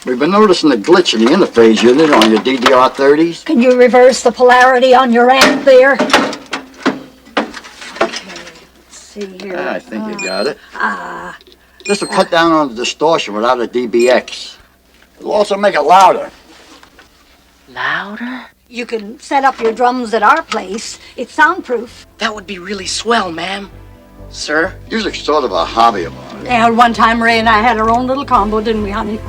We've been noticing a glitch in the interface unit on your DDR30s. Can you reverse the polarity on your amp there? Okay, let's see here. I think you got it. This will cut down on the distortion without a DBX. It'll also make it louder. Louder? You can set up your drums at our place. It's soundproof. That would be really swell, ma'am. Sir? Music's sort of a hobby of ours. Yeah, one time Ray and I had our own little combo, didn't we, honey?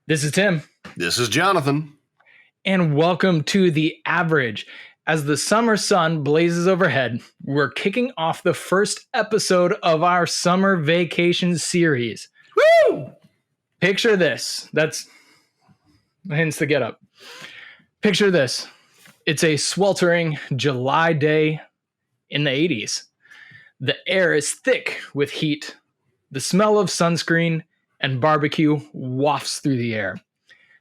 This is Tim. This is Jonathan. And welcome to The Average. As the summer sun blazes overhead, we're kicking off the first episode of our summer vacation series. Woo! Picture this. That's hence the get up. Picture this. It's a sweltering July day in the 80s. The air is thick with heat. The smell of sunscreen and barbecue wafts through the air.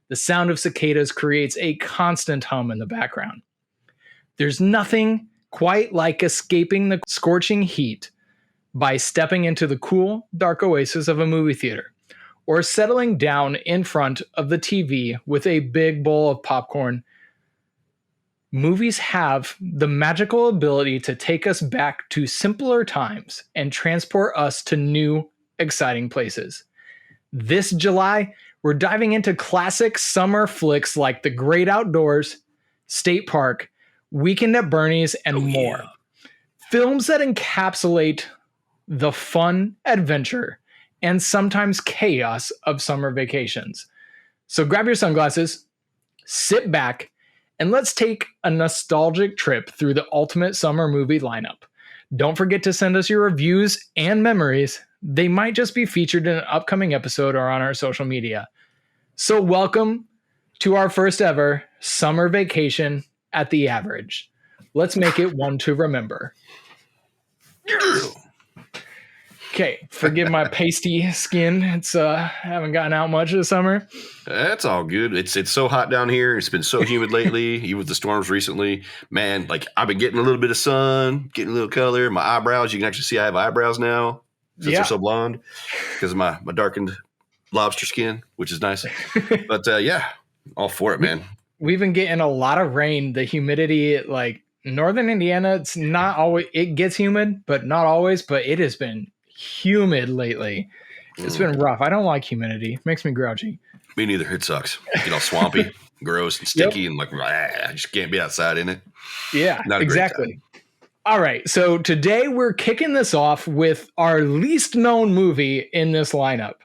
The sound of cicadas creates a constant hum in the background. There's nothing quite like escaping the scorching heat by stepping into the cool, dark oasis of a movie theater, or settling down in front of the TV with a big bowl of popcorn. Movies have the magical ability to take us back to simpler times and transport us to new, exciting places. This July, we're diving into classic summer flicks like The Great Outdoors, State Park, Weekend at Bernie's, and more. Films that encapsulate the fun, adventure, and sometimes chaos of summer vacations. So grab your sunglasses, sit back, and let's take a nostalgic trip through the ultimate summer movie lineup. Don't forget to send us your reviews and memories. They might just be featured in an upcoming episode or on our social media. So welcome to our first ever summer vacation at The Average. Let's make it one to remember. Okay, forgive my pasty skin. It's haven't gotten out much this summer. That's all good. It's so hot down here. It's been so humid lately, even with the storms recently. Man, like I've been getting a little bit of sun, getting a little color. My eyebrows, you can actually see I have eyebrows now since they're so blonde because of my darkened lobster skin, which is nice. But yeah, all for it, man. We've been getting a lot of rain. The humidity, like northern Indiana, it's not always, it gets humid, but not always, but it has been humid lately. It's been rough. I don't like humidity. It makes me grouchy. Me neither. It sucks. Get all swampy, gross, and sticky, and like I just can't be outside in it. Yeah, exactly. All right, so today we're kicking this off with our least known movie in this lineup.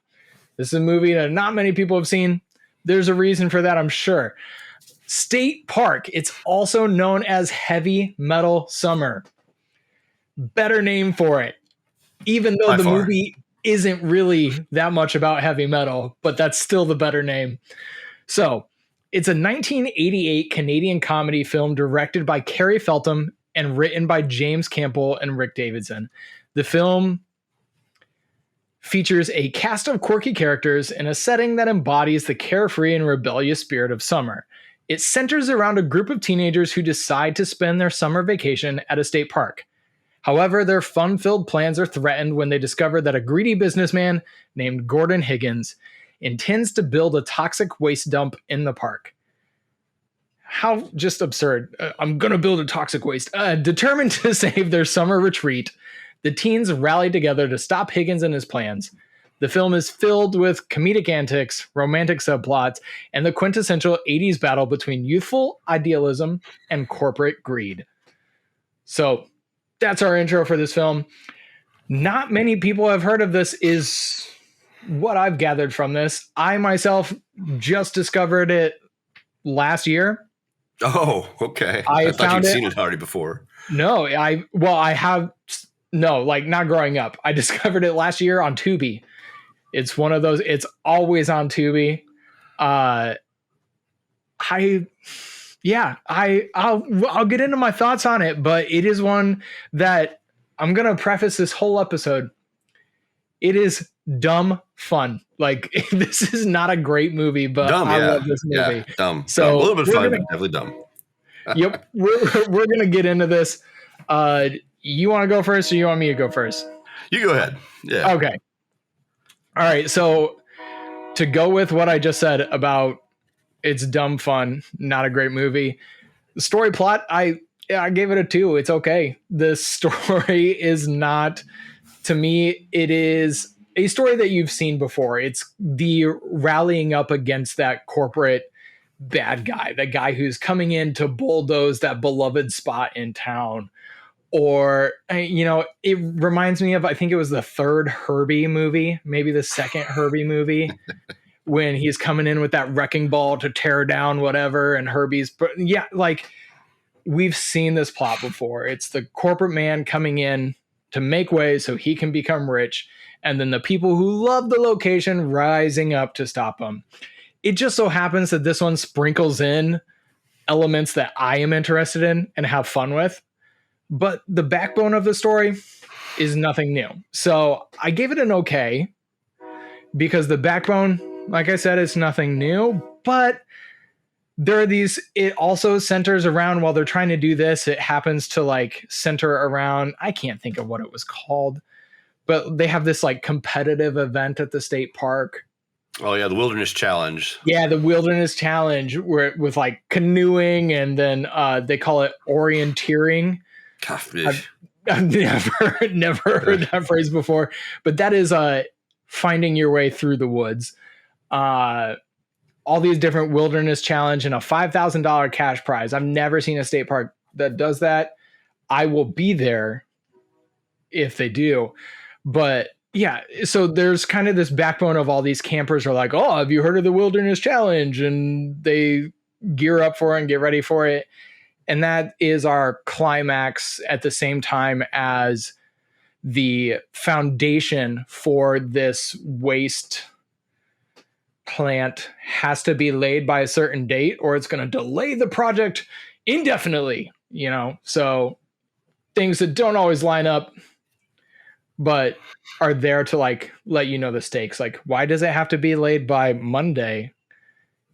This is a movie that not many people have seen. There's a reason for that, I'm sure. State Park. It's also known as Heavy Metal Summer. Better name for it. Even though the movie isn't really that much about heavy metal, but that's still the better name. So, it's a 1988 Canadian comedy film directed by Carey Feltham and written by James Campbell and Rick Davidson. The film features a cast of quirky characters in a setting that embodies the carefree and rebellious spirit of summer. It centers around a group of teenagers who decide to spend their summer vacation at a state park. However, their fun-filled plans are threatened when they discover that a greedy businessman named Gordon Higgins intends to build a toxic waste dump in the park. How just absurd. I'm going to build a toxic waste. Determined to save their summer retreat, the teens rally together to stop Higgins and his plans. The film is filled with comedic antics, romantic subplots, and the quintessential 80s battle between youthful idealism and corporate greed. So, that's our intro for this film. Not many people have heard of this, is what I've gathered from this. I myself just discovered it last year. Oh, okay. I I thought found you'd it. seen it already before. No, I have no, like not growing up. I discovered it last year on Tubi. It's one of those. It's always on Tubi. Uh, I yeah, I'll get into my thoughts on it, but it is one that I'm gonna preface this whole episode. It is dumb fun. Like this is not a great movie, but Dumb, I yeah. love this movie. Yeah, dumb. So Dumb. A little bit we're fun, gonna but definitely dumb. yep, we're gonna get into this. You want to go first, or you want me to go first? You go ahead. Yeah. Okay. All right. So to go with what I just said about it's dumb fun, not a great movie. The story plot, I gave it a 2. It's okay. The story is not, to me, it is a story that you've seen before. It's the rallying up against that corporate bad guy, that guy who's coming in to bulldoze that beloved spot in town. Or, it reminds me of, I think it was the third Herbie movie, maybe the second Herbie movie, when he's coming in with that wrecking ball to tear down whatever. And Herbie's, like we've seen this plot before. It's the corporate man coming in to make way so he can become rich. And then the people who love the location rising up to stop him. It just so happens that this one sprinkles in elements that I am interested in and have fun with. But the backbone of the story is nothing new. So I gave it an okay because the backbone, like I said, is nothing new. But there are these, it also centers around, while they're trying to do this, it happens to like center around, I can't think of what it was called, but they have this like competitive event at the state park. Oh yeah, the Wilderness Challenge. Yeah, the Wilderness Challenge, where with like canoeing, and then they call it orienteering. I've never heard that phrase before, but that is finding your way through the woods. All these different wilderness challenge and a $5,000 cash prize. I've never seen a state park that does that. I will be there if they do. But yeah, so there's kind of this backbone of all these campers are like, oh, have you heard of the Wilderness Challenge? And they gear up for it and get ready for it. And that is our climax at the same time as the foundation for this waste plant has to be laid by a certain date or it's going to delay the project indefinitely, So things that don't always line up, but are there to like let you know the stakes. Like, why does it have to be laid by Monday?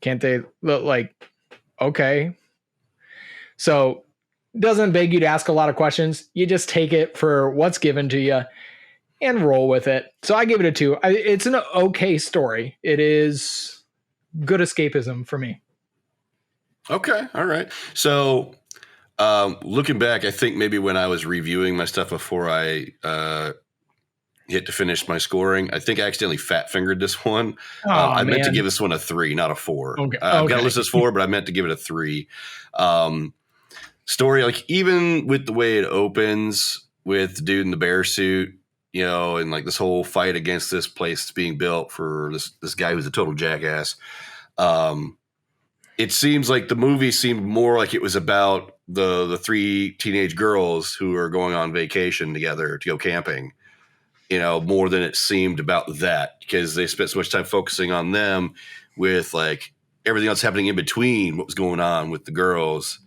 Can't they like, okay. So doesn't beg you to ask a lot of questions. You just take it for what's given to you and roll with it. So I give it a 2. It's an okay story. It is good escapism for me. Okay. All right. So looking back, I think maybe when I was reviewing my stuff before I hit to finish my scoring, I think I accidentally fat fingered this one. I meant to give this one a 3, not a 4. Okay. I've got to list as 4, but I meant to give it a 3. Story, like even with the way it opens with the dude in the bear suit, and like this whole fight against this place that's being built for this guy who's a total jackass. It seems like the movie seemed more like it was about the 3 teenage girls who are going on vacation together to go camping, more than it seemed about that, because they spent so much time focusing on them with like everything else happening in between what was going on with the girls.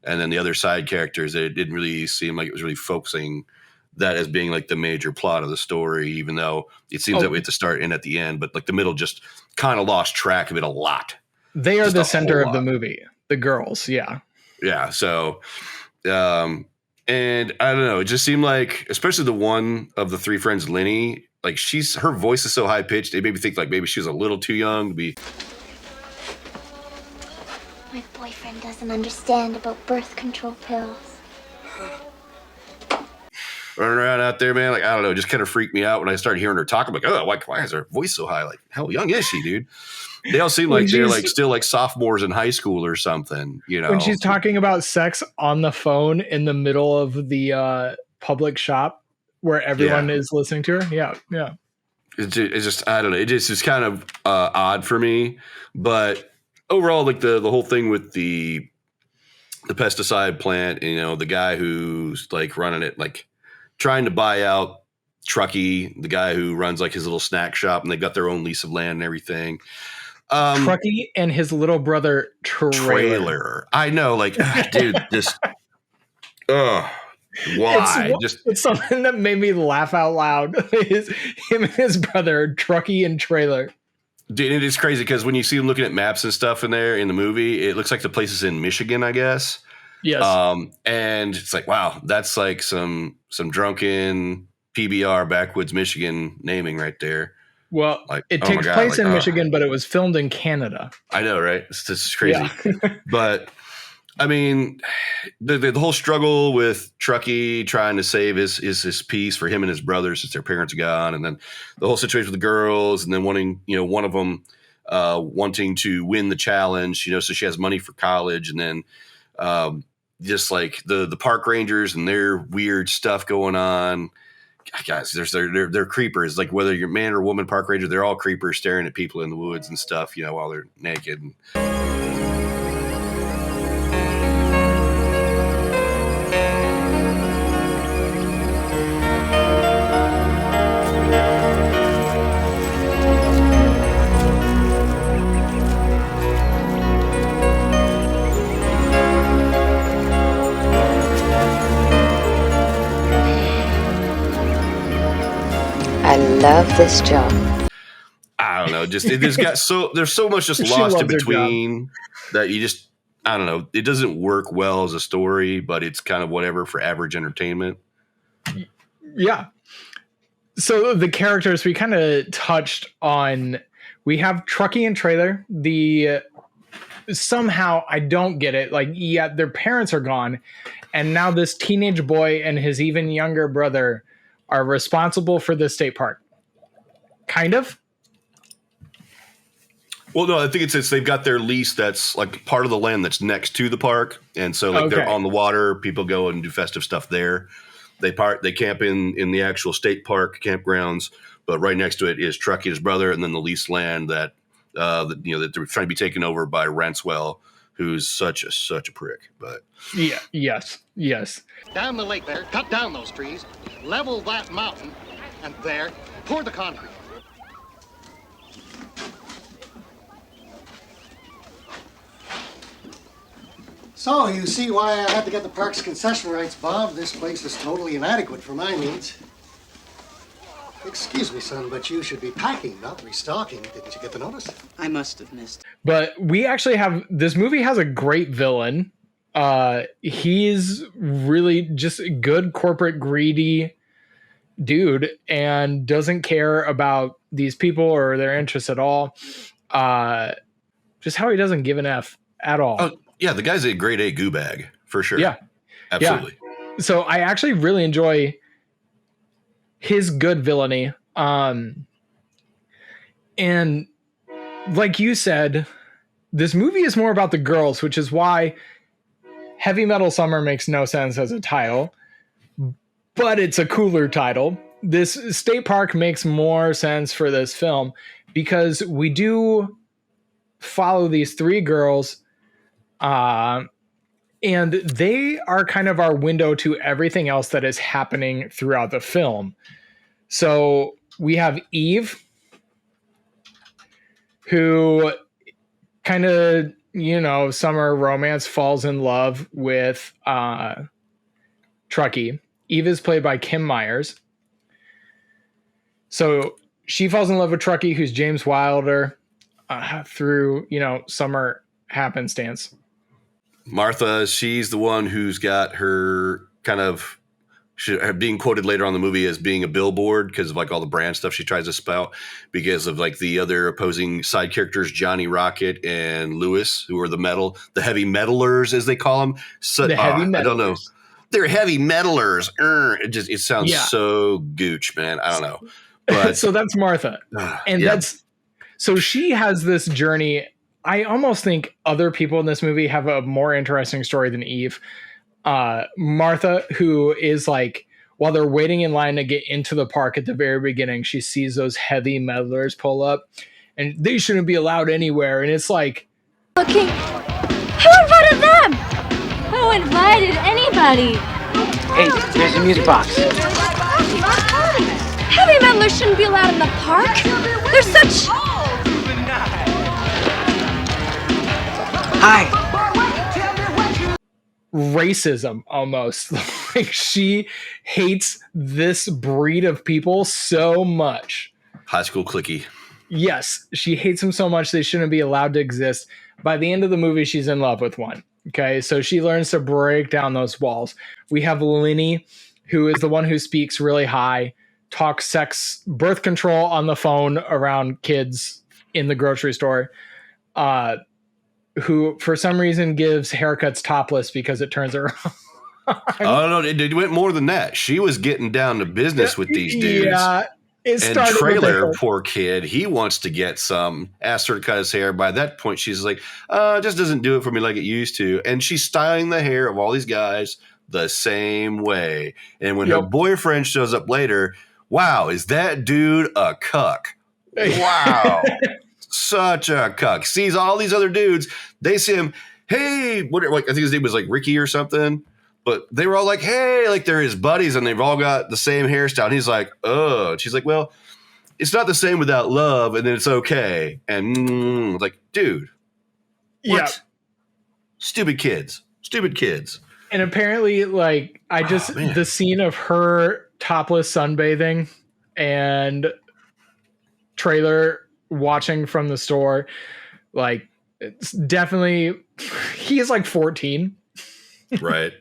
And then the other side characters, it didn't really seem like it was really focusing that as being like the major plot of the story, even though it seems that way at the start and at the end, but like the middle just kind of lost track of it a lot. They are the center of the movie, the girls. Yeah. Yeah. So, and I don't know, it just seemed like, especially the one of the 3 friends, Lenny, like her voice is so high pitched. It made me think like maybe she was a little too young to be. My boyfriend doesn't understand about birth control pills. Running around out there, man, like, I don't know, just kind of freaked me out when I started hearing her talk. I'm like, oh, why is her voice so high? Like, how young is she, dude? They all seem like they're like still like sophomores in high school or something, When she's talking about sex on the phone in the middle of the public shop where everyone is listening to her. Yeah. Yeah. It's just, I don't know. It just is kind of odd for me, but overall, like the whole thing with the the pesticide plant. You know, the guy who's like running it, like trying to buy out Truckee, the guy who runs like his little snack shop, and they got their own lease of land and everything. Truckee and his little brother Trailer. I know, like, dude, this. Why? It's something that made me laugh out loud. Him and his brother Truckee and Trailer. Dude, it is crazy because when you see them looking at maps and stuff in there in the movie, it looks like the place is in Michigan, I guess. Yes. And it's like, wow, that's like some drunken PBR backwoods Michigan naming right there. Well, like, it takes place in Michigan, but it was filmed in Canada. I know, right? This is crazy. Yeah. But I mean, the whole struggle with Truckee trying to save his peace for him and his brothers since their parents are gone, and then the whole situation with the girls, and then wanting, you know, one of them wanting to win the challenge, you know, so she has money for college, and then just like the park rangers and their weird stuff going on. Guys, they're creepers. Like whether you're man or woman park ranger, they're all creepers staring at people in the woods and stuff, you know, while they're naked. I love this job. I don't know. Just there's so much just lost in between that you just, I don't know. It doesn't work well as a story, but it's kind of whatever for average entertainment. Yeah. So the characters we kind of touched on, we have Truckee and Trailer. Somehow I don't get it. Like, yeah, their parents are gone, and now this teenage boy and his even younger brother are responsible for the state park. Kind of. Well, no, I think it's they've got their lease that's like part of the land that's next to the park, and so like they're on the water. People go and do festive stuff there. They camp in the actual state park campgrounds, but right next to it is Truckee and his brother, and then the leased land that that they're trying to be taken over by Rentswell, who's such a prick. But yeah, yes. Down the lake there, cut down those trees, level that mountain, and there, pour the concrete. So, you see why I had to get the park's concession rights, Bob. This place is totally inadequate for my needs. Excuse me, son, but you should be packing, not restocking. Didn't you get the notice? I must have missed. But we actually have, this movie has a great villain. He's really just a good corporate greedy dude and doesn't care about these people or their interests at all. Just how he doesn't give an F at all. Oh, yeah, the guy's a grade A goo bag for sure. Yeah, absolutely. Yeah. So I actually really enjoy his good villainy. And like you said, this movie is more about the girls, which is why Heavy Metal Summer makes no sense as a title, but it's a cooler title. This state park makes more sense for this film because we do follow these three girls, and they are kind of our window to everything else that is happening throughout the film. So we have Eve, who kind of, summer romance, falls in love with Truckee. Eve is played by Kim Myers. So she falls in love with Truckee, who's James Wilder, through, summer happenstance. Martha, she's the one who's got her kind of being quoted later on in the movie as being a billboard because of like all the brand stuff she tries to spout because of like the other opposing side characters, Johnny Rocket and Lewis, who are the heavy metalers, as they call them. So, the heavy metalers. I don't know. They're heavy metalers. It sounds so gooch, man. I don't know. But so that's Martha. And so she has this journey. I almost think other people in this movie have a more interesting story than Eve. Martha, who is like, while they're waiting in line to get into the park at the very beginning, she sees those heavy metalers pull up and they shouldn't be allowed anywhere. And it's like, Okay, who invited them? Who invited anybody? Hey, there's a music box. Heavy meddlers shouldn't be allowed in the park. They're such... Hi. Racism almost. Like she hates this breed of people so much. High school clicky. Yes, she hates them so much they shouldn't be allowed to exist. By the end of the movie, she's in love with one. Okay, so she learns to break down those walls. We have Linny, who is the one who speaks really high, talks sex, birth control on the phone around kids in the grocery store, who for some reason gives haircuts topless because it turns her on. Oh, no, it went more than that. She was getting down to business with these dudes. Yeah. And Trailer, poor kid, he wants to get some, asked her to cut his hair. By that point, she's like, it just doesn't do it for me like it used to. And she's styling the hair of all these guys the same way. And when her boyfriend shows up later, wow, is that dude a cuck? Wow. Such a cuck. Sees all these other dudes. They see him, hey, I think his name was like Ricky or something. But they were all like, hey, like they're his buddies and they've all got the same hairstyle. And he's like, oh. And she's like, well, it's not the same without love and then it's okay. And like, dude. What? Yeah. Stupid kids. And apparently, like, the scene of her topless sunbathing and Trailer watching from the store, like, it's definitely, he is like 14. Right.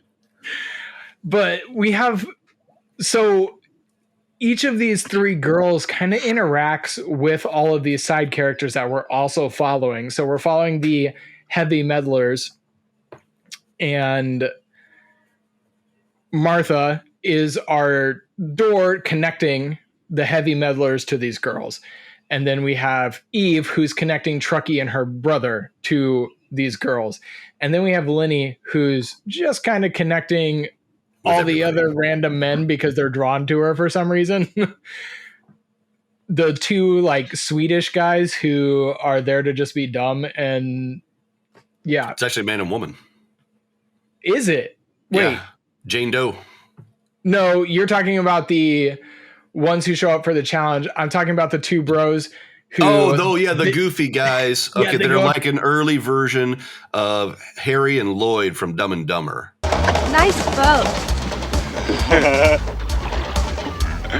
But we have, so each of these three girls kind of interacts with all of these side characters that we're also following. So we're following the heavy meddlers, and Martha is our door connecting the heavy meddlers to these girls. And then we have Eve, who's connecting Truckee and her brother to these girls. And then we have Linny, who's just kind of connecting all the other random men because they're drawn to her for some reason. The two like Swedish guys who are there to just be dumb. And yeah, it's actually man and woman. Is it? Wait, yeah. Jane Doe. No, you're talking about the ones who show up for the challenge. I'm talking about the two bros who... the goofy guys. Okay, they're like an early version of Harry and Lloyd from Dumb and Dumber. Nice boat.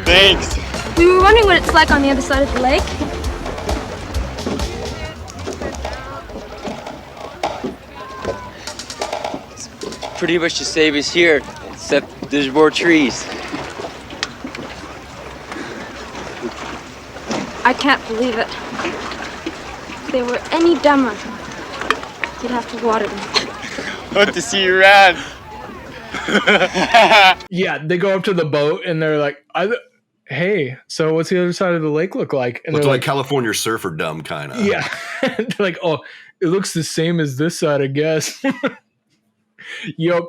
Thanks. We were wondering what it's like on the other side of the lake. It's pretty much the same as here, except there's more trees. I can't believe it. If they were any dumber, you'd have to water them. Hope to see you around. Yeah, they go up to the boat and they're like, hey, so what's the other side of the lake look like? And looks they're like California surfer dumb kind of. Yeah. They're like, oh, it looks the same as this side, I guess. Yep.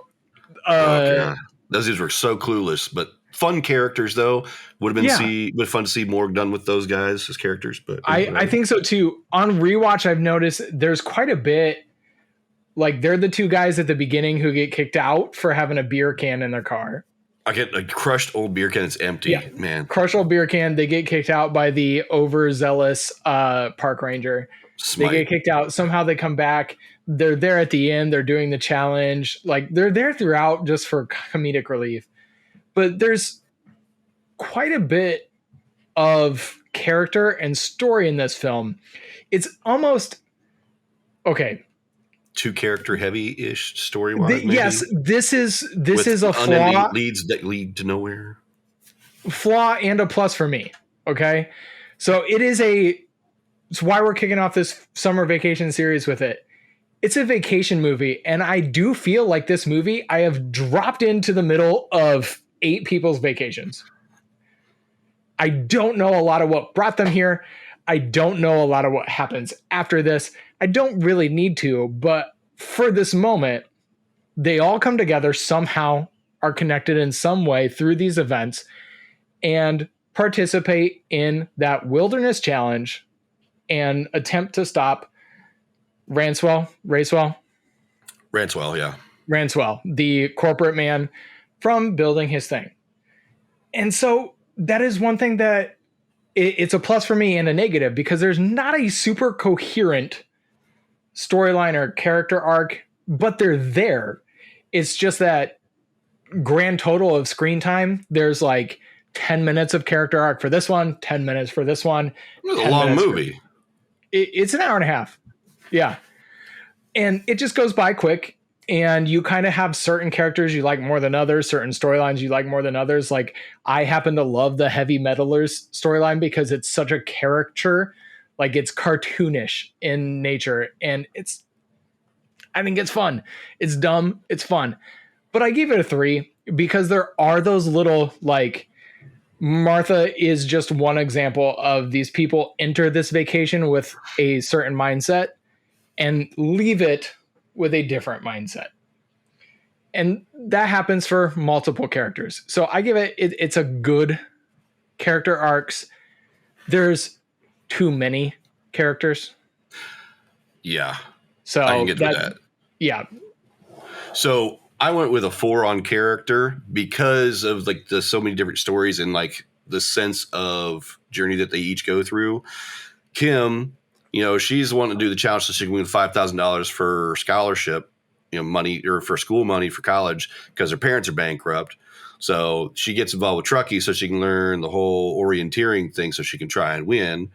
Those dudes were so clueless, but fun characters though. Would have been fun to see more done with those guys as characters. But I think so too. On rewatch, I've noticed there's quite a bit. Like they're the two guys at the beginning who get kicked out for having a beer can in their car. I get a crushed old beer can that's empty, man. Crushed old beer can. They get kicked out by the overzealous park ranger. Smite. They get kicked out. Somehow they come back. They're there at the end. They're doing the challenge. Like they're there throughout just for comedic relief. But there's quite a bit of character and story in this film. It's almost okay. Too character heavy-ish story-wise. Yes, this is a flaw. Leads that lead to nowhere. Flaw and a plus for me. Okay, so it's why we're kicking off this summer vacation series with it. It's a vacation movie, and I do feel like this movie I have dropped into the middle of 8 people's vacations. I don't know a lot of what brought them here. I don't know a lot of what happens after this. I don't really need to, but for this moment, they all come together somehow, are connected in some way through these events, and participate in that wilderness challenge and attempt to stop Racewell, yeah. Ranswell, the corporate man from building his thing. And so that is one thing that it's a plus for me and a negative, because there's not a super coherent storyline or character arc, but they're there. It's just that grand total of screen time, there's like 10 minutes of character arc for this one, 10 minutes for this one. It was a long movie. It's an hour and a half. Yeah. And it just goes by quick. And you kind of have certain characters you like more than others, certain storylines you like more than others. Like, I happen to love the Heavy Metalers storyline because it's such a caricature. Like, it's cartoonish in nature. And I think it's fun. It's dumb. It's fun. But I gave it a 3 because there are those little, like, Martha is just one example of these people enter this vacation with a certain mindset and leave it with a different mindset. And that happens for multiple characters. So I give it's a good character arcs. There's too many characters. Yeah. So I can get with that. Yeah. So I went with a 4 on character because of like the so many different stories and like the sense of journey that they each go through. Kim, she's the one to do the challenge so she can win $5,000 for scholarship, money, or for school money for college, because her parents are bankrupt. So she gets involved with Truckee so she can learn the whole orienteering thing so she can try and win,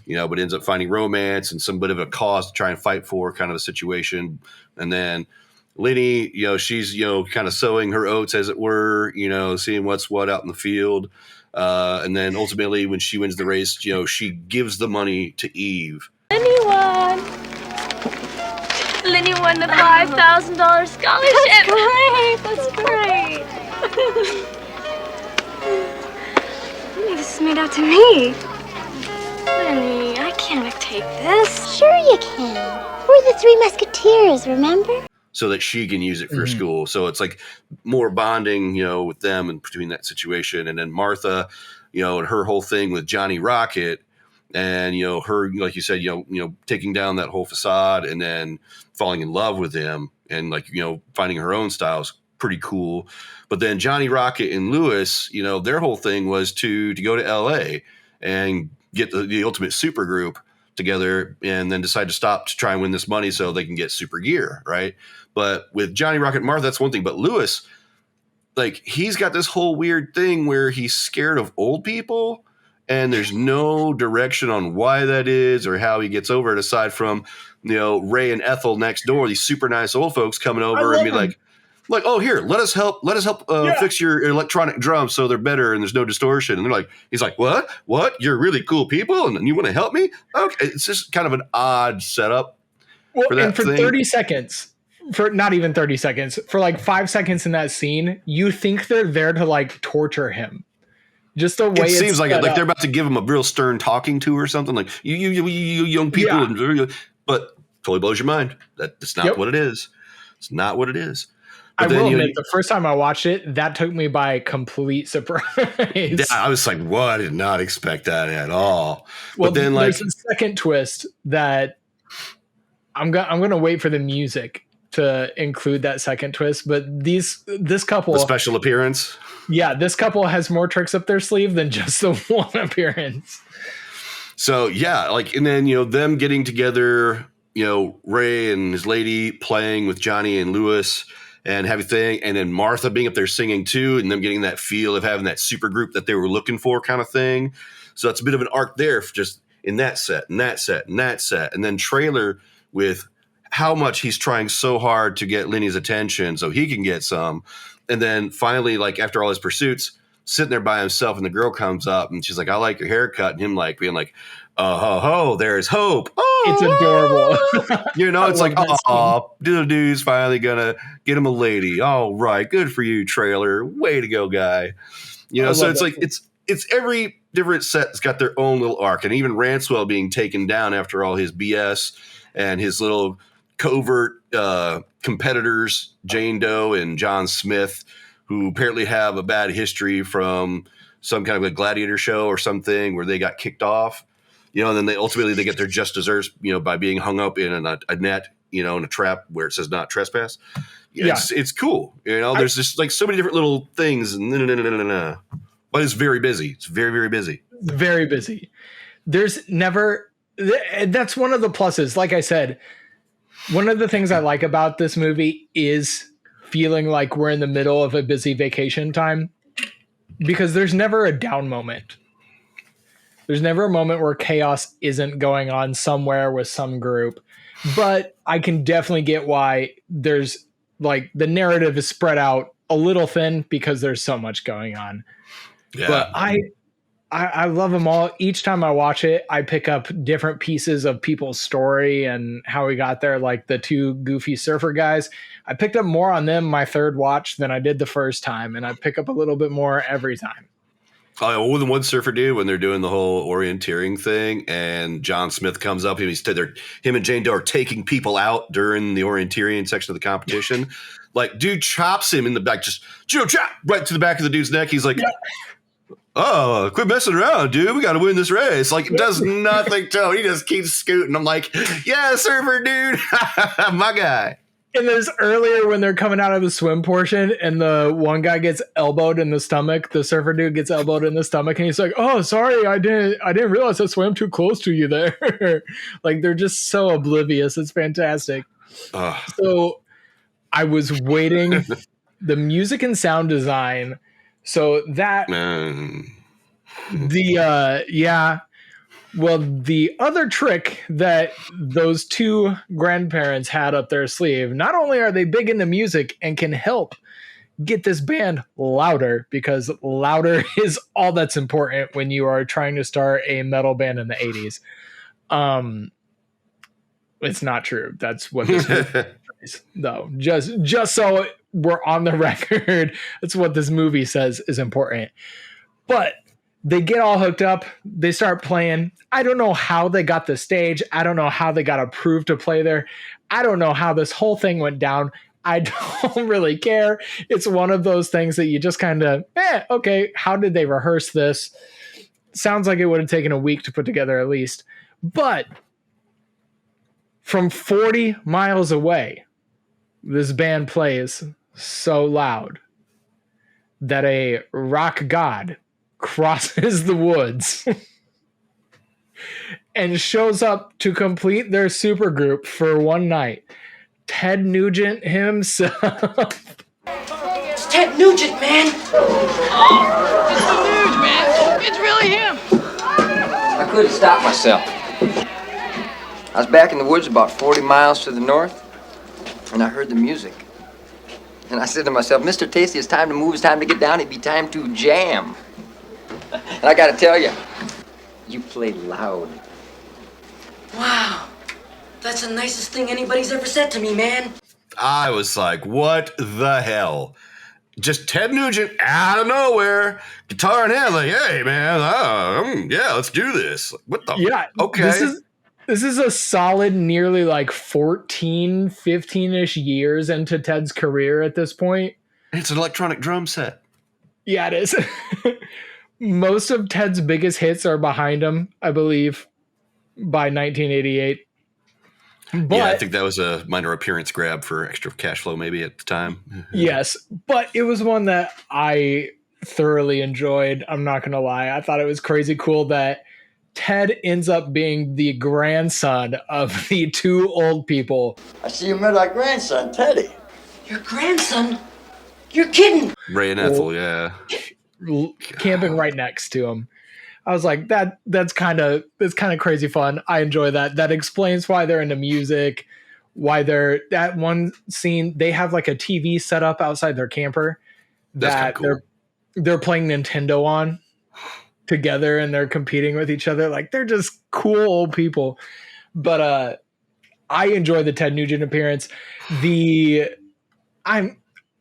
but ends up finding romance and some bit of a cause to try and fight for, kind of a situation. And then Lenny, she's, kind of sowing her oats, as it were, seeing what's what out in the field. And then ultimately when she wins the race, she gives the money to Eve. Lenny won the $5,000 scholarship. That's great. Lenny, this is made out to me. Lenny, I can't take this. Sure you can. We're the Three Musketeers, remember? So that she can use it for school. So it's like more bonding, with them and between that situation. And then Martha, and her whole thing with Johnny Rocket, and her, like you said, taking down that whole facade and then falling in love with him and like finding her own style is pretty cool. But then Johnny Rocket and Lewis, their whole thing was to go to L.A. and get the ultimate super group together, and then decide to stop to try and win this money so they can get super gear, right? But with Johnny Rocket and Martha, that's one thing. But Lewis, like, he's got this whole weird thing where he's scared of old people, and there's no direction on why that is or how he gets over it, aside from, Ray and Ethel next door, these super nice old folks coming over and be like, oh, here, let us help fix your electronic drums so they're better and there's no distortion. And they're like, he's like, what? You're really cool people and you want to help me? Okay. It's just kind of an odd setup. Well, and for 30 seconds, for not even 30 seconds, for like 5 seconds in that scene, you think they're there to like torture him. Just the way it seems like it, like they're about to give him a real stern talking to or something, like you young people, but totally blows your mind. That's not what it is. It's not what it is. But I will admit, the first time I watched it, that took me by complete surprise. Yeah, I was like, "What? I did not expect that at all." Well, but then, there's a second twist that I'm gonna wait for the music to include that second twist. But this couple, the special appearance. Yeah, this couple has more tricks up their sleeve than just the one appearance. So yeah, like, and then them getting together, Ray and his lady playing with Johnny and Lewis and everything, and then Martha being up there singing too, and them getting that feel of having that super group that they were looking for, kind of thing. So that's a bit of an arc there, for just in that set, and that set, and that set, and then trailer with how much he's trying so hard to get Lenny's attention so he can get some. And then finally, like, after all his pursuits, sitting there by himself, and the girl comes up and she's like, "I like your haircut," and him like being like, "Oh ho ho, there's hope." Oh, it's adorable. It's like, oh, dude's finally gonna get him a lady. All right, good for you, trailer. Way to go, guy. So it's like it's every different set's got their own little arc, and even Ranswell being taken down after all his BS and his little covert competitors, Jane Doe and John Smith, who apparently have a bad history from some kind of a gladiator show or something where they got kicked off, and then they ultimately get their just desserts, by being hung up in a net in a trap where it says not trespass. Yeah. It's cool. There's just like so many different little things. But it's very busy. It's very, very busy. Very busy. There's never, that's one of the pluses. Like I said, one of the things I like about this movie is feeling like we're in the middle of a busy vacation time, because there's never a down moment. There's never a moment where chaos isn't going on somewhere with some group. But I can definitely get why there's like the narrative is spread out a little thin because there's so much going on. Yeah. But I love them all. Each time I watch it, I pick up different pieces of people's story and how we got there. Like the two goofy surfer guys, I picked up more on them my third watch than I did the first time. And I pick up a little bit more every time. Oh, the one surfer dude, when they're doing the whole orienteering thing, and John Smith comes up, him and Jane Doe are taking people out during the orienteering section of the competition. Like, dude chops him in the back, just chop right to the back of the dude's neck. He's like, oh, quit messing around, dude. We got to win this race. Like, it does nothing to him. He just keeps scooting. I'm like, yeah, surfer dude, my guy. And there's earlier when they're coming out of the swim portion and the one guy gets elbowed in the stomach, the surfer dude gets elbowed in the stomach, and he's like, oh, sorry, I didn't realize I swam too close to you there. Like, they're just so oblivious. It's fantastic. So I was waiting, the music and sound design. So that well, the other trick that those two grandparents had up their sleeve, not only are they big into music and can help get this band louder, because louder is all that's important when you are trying to start a metal band in the 80s. It's not true. That's what this movie is, though. Just so we're on the record, that's what this movie says is important. But they get all hooked up. They start playing. I don't know how they got the stage. I don't know how they got approved to play there. I don't know how this whole thing went down. I don't really care. It's one of those things that you just kind of, okay, how did they rehearse this? Sounds like it would have taken a week to put together at least. But from 40 miles away, this band plays so loud that a rock god crosses the woods and shows up to complete their supergroup for one night. Ted Nugent himself. It's Ted Nugent, man. Oh, it's the news, man. It's really him. I couldn't stop myself. I was back in the woods about 40 miles to the north, and I heard the music. And I said to myself, Mr. Tasty, it's time to move. It's time to get down. It'd be time to jam. And I gotta tell you, you play loud. Wow. That's the nicest thing anybody's ever said to me, man. I was like, what the hell? Just Ted Nugent out of nowhere, guitar in hand, like, hey, man, yeah, let's do this. What the? Yeah. Okay. This is a solid nearly like 14, 15-ish years into Ted's career at this point. It's an electronic drum set. Yeah, it is. Most of Ted's biggest hits are behind him, I believe, by 1988. But, yeah, I think that was a minor appearance grab for extra cash flow maybe at the time. Yes, but it was one that I thoroughly enjoyed. I'm not going to lie. I thought it was crazy cool that Ted ends up being the grandson of the two old people. I see you met our grandson, Teddy. Your grandson? You're kidding. Ray and Ethel, yeah. Camping right next to him. I was like, that's kind of crazy fun. I enjoy that. That explains why they're into music, why they're that one scene. They have like a TV set up outside their camper that cool. they're playing Nintendo on together, and they're competing with each other. Like, they're just cool old people. But I enjoy the Ted Nugent appearance. I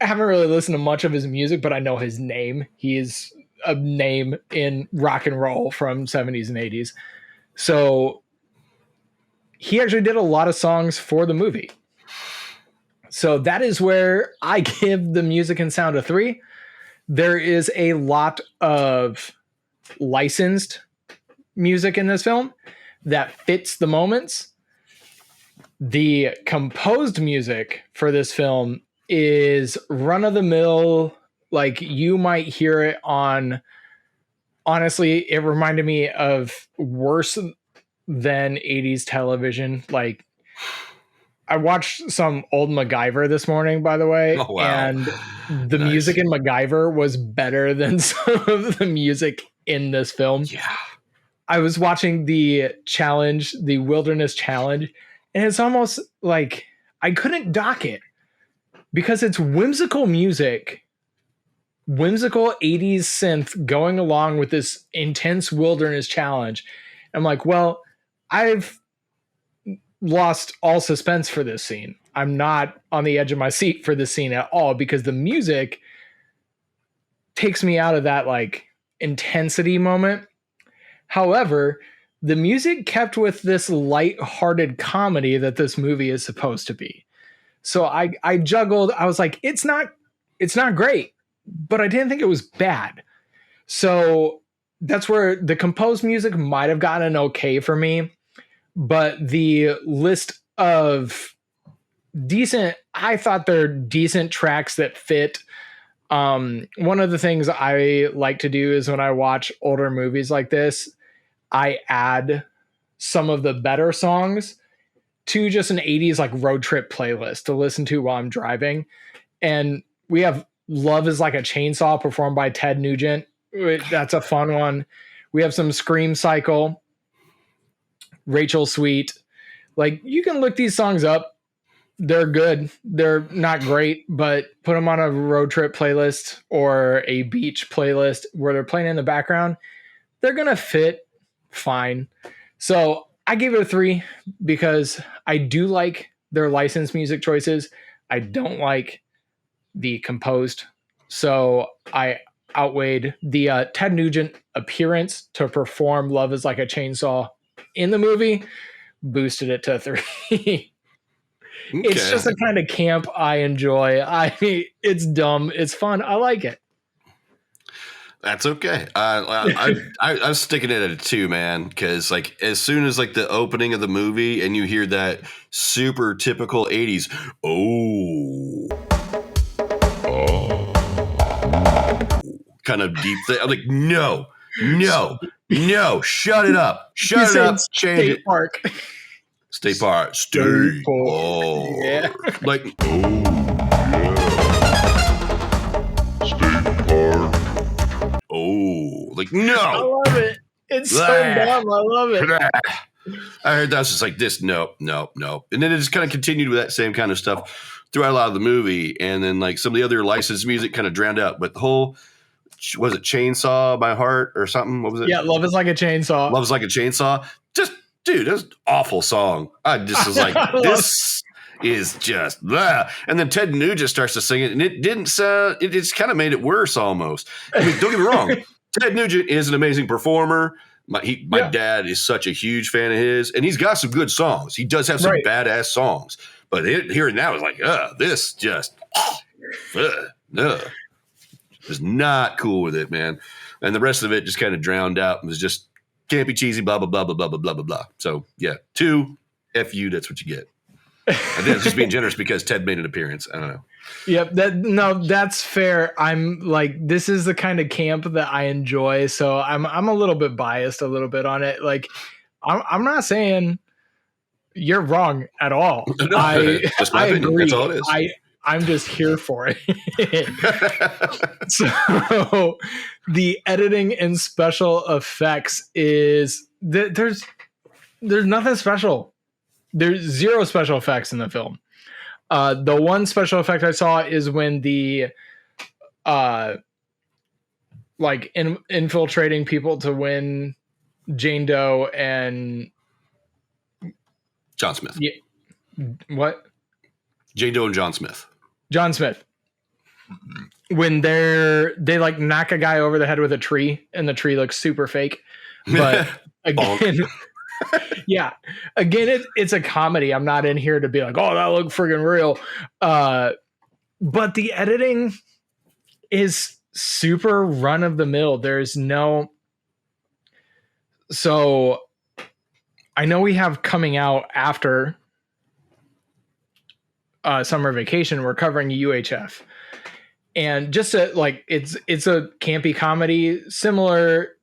haven't really listened to much of his music, but I know his name. He is a name in rock and roll from 70s and 80s. So he actually did a lot of songs for the movie. So that is where I give the music and sound a 3. There is a lot of licensed music in this film that fits the moments. The composed music for this film is run of the mill. Like, you might hear it on, honestly, it reminded me of worse than 80s television. Like, I watched some old MacGyver this morning, by the way, Oh, wow. and the Nice. music in MacGyver was better than some of the music in this film. Yeah. I was watching the challenge, the Wilderness Challenge, and it's almost like I couldn't dock it because it's whimsical music, whimsical 80s synth going along with this intense wilderness challenge. I'm like, well, I've lost all suspense for this scene. I'm not on the edge of my seat for this scene at all because the music takes me out of that like intensity moment. However, the music kept with this light-hearted comedy that this movie is supposed to be. So I juggled. I was like, it's not great, but I didn't think it was bad. So that's where the composed music might have gotten an okay for me. But the list of decent, I thought they're decent tracks that fit. One of the things I like to do is when I watch older movies like this, I add some of the better songs to just an 80s like road trip playlist to listen to while I'm driving. And we have Love is Like a Chainsaw performed by Ted Nugent. That's a fun one. We have some Scream Cycle, Rachel Sweet. Like, you can look these songs up. They're good. They're not great, but put them on a road trip playlist or a beach playlist where they're playing in the background. They're going to fit fine. So I gave it a 3 because I do like their licensed music choices. I don't like the composed. So I outweighed the Ted Nugent appearance to perform Love is Like a Chainsaw in the movie, boosted it to a 3. It's just a kind of camp I enjoy. It's dumb. It's fun. I like it. That's okay. I'm sticking it at a 2, man, because like as soon as like the opening of the movie and you hear that super typical 80s, kind of deep thing, I'm like, no, shut it up, change State it. Park. State Park. Oh, yeah. Like, like, no. I love it. It's so dumb. I love it. I heard that was just like this. No. And then it just kind of continued with that same kind of stuff throughout a lot of the movie. And then like some of the other licensed music kind of drowned out. But the whole, was it Chainsaw My Heart or something? What was it? Yeah, Love is Like a Chainsaw. Love is Like a Chainsaw. Just, dude, that's an awful song. I just was like, this is just blah. And then Ted Nugent starts to sing it, and it didn't sound, it just kind of made it worse almost. I mean, don't get me wrong. Ted Nugent is an amazing performer. My dad is such a huge fan of his, and he's got some good songs. He does have some badass songs, but hearing that was like, this just, was not cool with it, man. And the rest of it just kind of drowned out and was just campy, cheesy, blah, blah, blah, blah, blah, blah, blah, blah, blah. So yeah, 2, F you, that's what you get. I think it's just being generous because Ted made an appearance. I don't know. Yep. That's fair. I'm like, this is the kind of camp that I enjoy. So I'm a little bit biased a little bit on it. Like, I'm not saying you're wrong at all. No, I agree. That's all it is. I'm just here for it. So the editing and special effects is there's nothing special. There's 0 special effects in the film. The one special effect I saw is when the infiltrating people to win Jane Doe and John Smith. Yeah, what? Jane Doe and John Smith. John Smith. When they like knock a guy over the head with a tree and the tree looks super fake. But again, yeah, again, it's a comedy. I'm not in here to be like, oh, that looked friggin' real. But the editing is super run of the mill. There's no, so I know we have coming out after summer vacation, we're covering UHF. And just to, like, it's a campy comedy, similar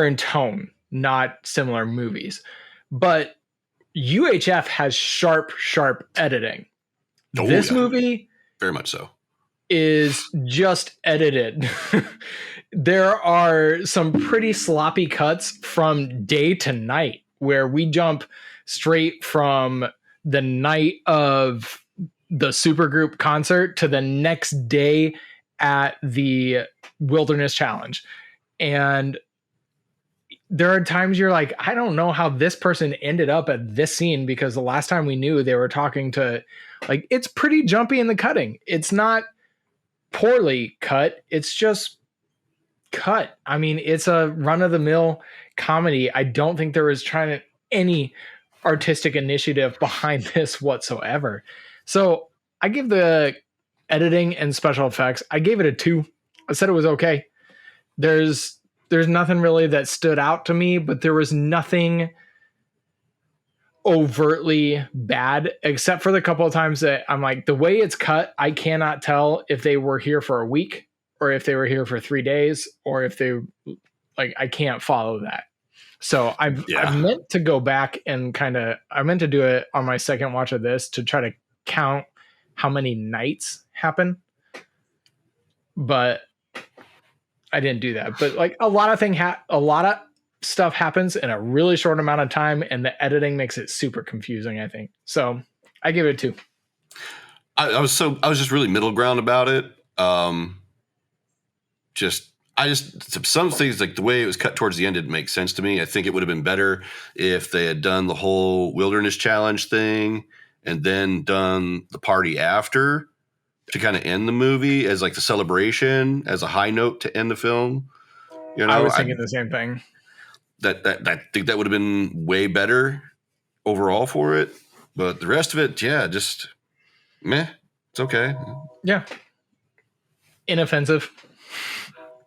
in tone, not similar movies. But UHF has sharp editing. Oh, This yeah. movie Very much so. is just edited. There are some pretty sloppy cuts from day to night where we jump straight from the night of the supergroup concert to the next day at the Wilderness Challenge. And there are times you're like, I don't know how this person ended up at this scene, because the last time we knew they were talking to, like, it's pretty jumpy in the cutting. It's not poorly cut. It's just cut. I mean, it's a run of the mill comedy. I don't think there was any artistic initiative behind this whatsoever. So I give the editing and special effects, I gave it a 2. I said it was okay. There's nothing really that stood out to me, but there was nothing overtly bad, except for the couple of times that I'm like, the way it's cut, I cannot tell if they were here for a week or if they were here for 3 days, or if they, like, I can't follow that. So I've meant to go back and I meant to do it on my second watch of this to try to count how many nights happen, but I didn't do that. But like a lot of stuff happens in a really short amount of time, and the editing makes it super confusing, I think. So I give it a 2. I was just really middle ground about it. Some things, like the way it was cut towards the end, didn't make sense to me. I think it would have been better if they had done the whole Wilderness Challenge thing and then done the party after to kind of end the movie as like the celebration, as a high note to end the film. You know, I was thinking the same thing. I think that would have been way better overall for it. But the rest of it, just meh. It's okay. Yeah. Inoffensive.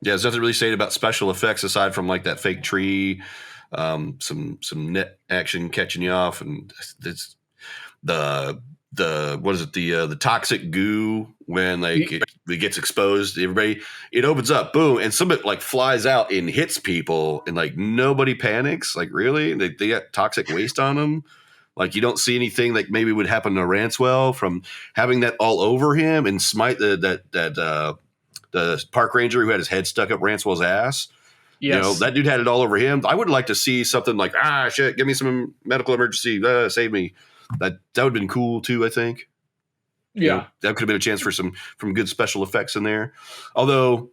Yeah, there's nothing really saying about special effects aside from like that fake tree, some net action catching you off, and it's the what is it, the toxic goo when like it gets exposed to everybody, it opens up, boom, and some of it like flies out and hits people, and like nobody panics. Like, really, they got toxic waste on them. Like, you don't see anything like maybe would happen to Ranswell from having that all over him and smite the park ranger who had his head stuck up Ranswell's ass. Yes. You know, that dude had it all over him. I would like to see something like, shit, give me some medical emergency, save me. That would have been cool too, I think. Yeah. You know, that could have been a chance for some good special effects in there. Although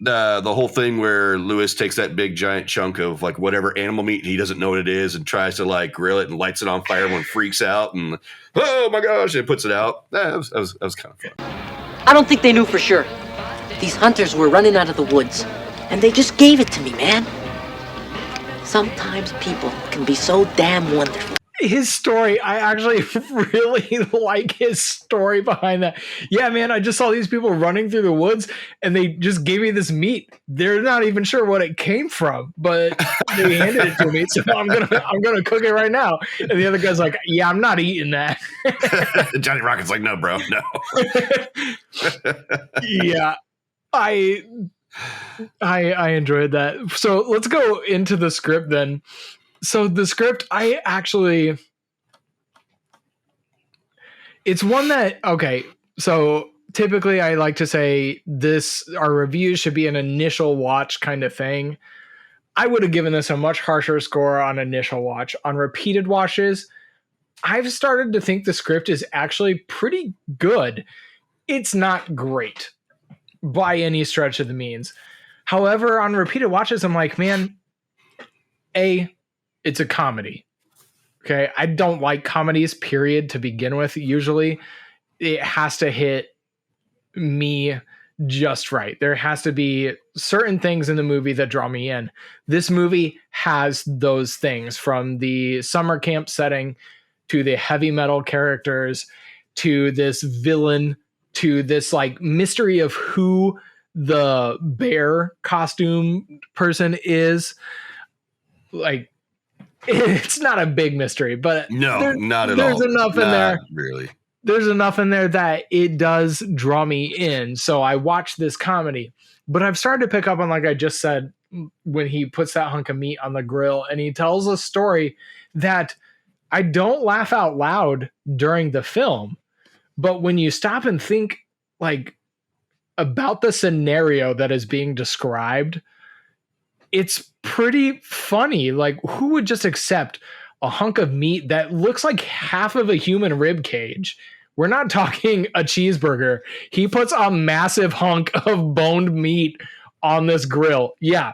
the whole thing where Lewis takes that big giant chunk of like whatever animal meat, he doesn't know what it is, and tries to like grill it and lights it on fire, everyone freaks out and, oh my gosh, and puts it out. That was kind of fun. I don't think they knew for sure. These hunters were running out of the woods, and they just gave it to me, man. Sometimes people can be so damn wonderful. His story, I actually really like his story behind that. Yeah, man, I just saw these people running through the woods, and they just gave me this meat. They're not even sure what it came from, but they handed it to me, so I'm gonna cook it right now. And the other guy's like, "Yeah, I'm not eating that." Johnny Rocket's like, "No, bro, no." Yeah, I enjoyed that. So let's go into the script then. So the script, it's one that, okay, so typically I like to say our review should be an initial watch kind of thing. I would have given this a much harsher score on initial watch. On repeated watches, I've started to think the script is actually pretty good. It's not great by any stretch of the means. However, on repeated watches, I'm like, man, it's a comedy. Okay. I don't like comedies, period, to begin with. Usually it has to hit me just right. There has to be certain things in the movie that draw me in. This movie has those things, from the summer camp setting to the heavy metal characters to this villain to this like mystery of who the bear costume person is. Like, It's not a big mystery, but No, not at there's all. enough in Not there. really. There's enough in there that it does draw me in. So I watch this comedy, but I've started to pick up on, like I just said, when he puts that hunk of meat on the grill and he tells a story that I don't laugh out loud during the film, but when you stop and think like about the scenario that is being described, it's pretty funny. Like, who would just accept a hunk of meat that looks like half of a human rib cage? We're not talking a cheeseburger. He puts a massive hunk of boned meat on this grill. Yeah.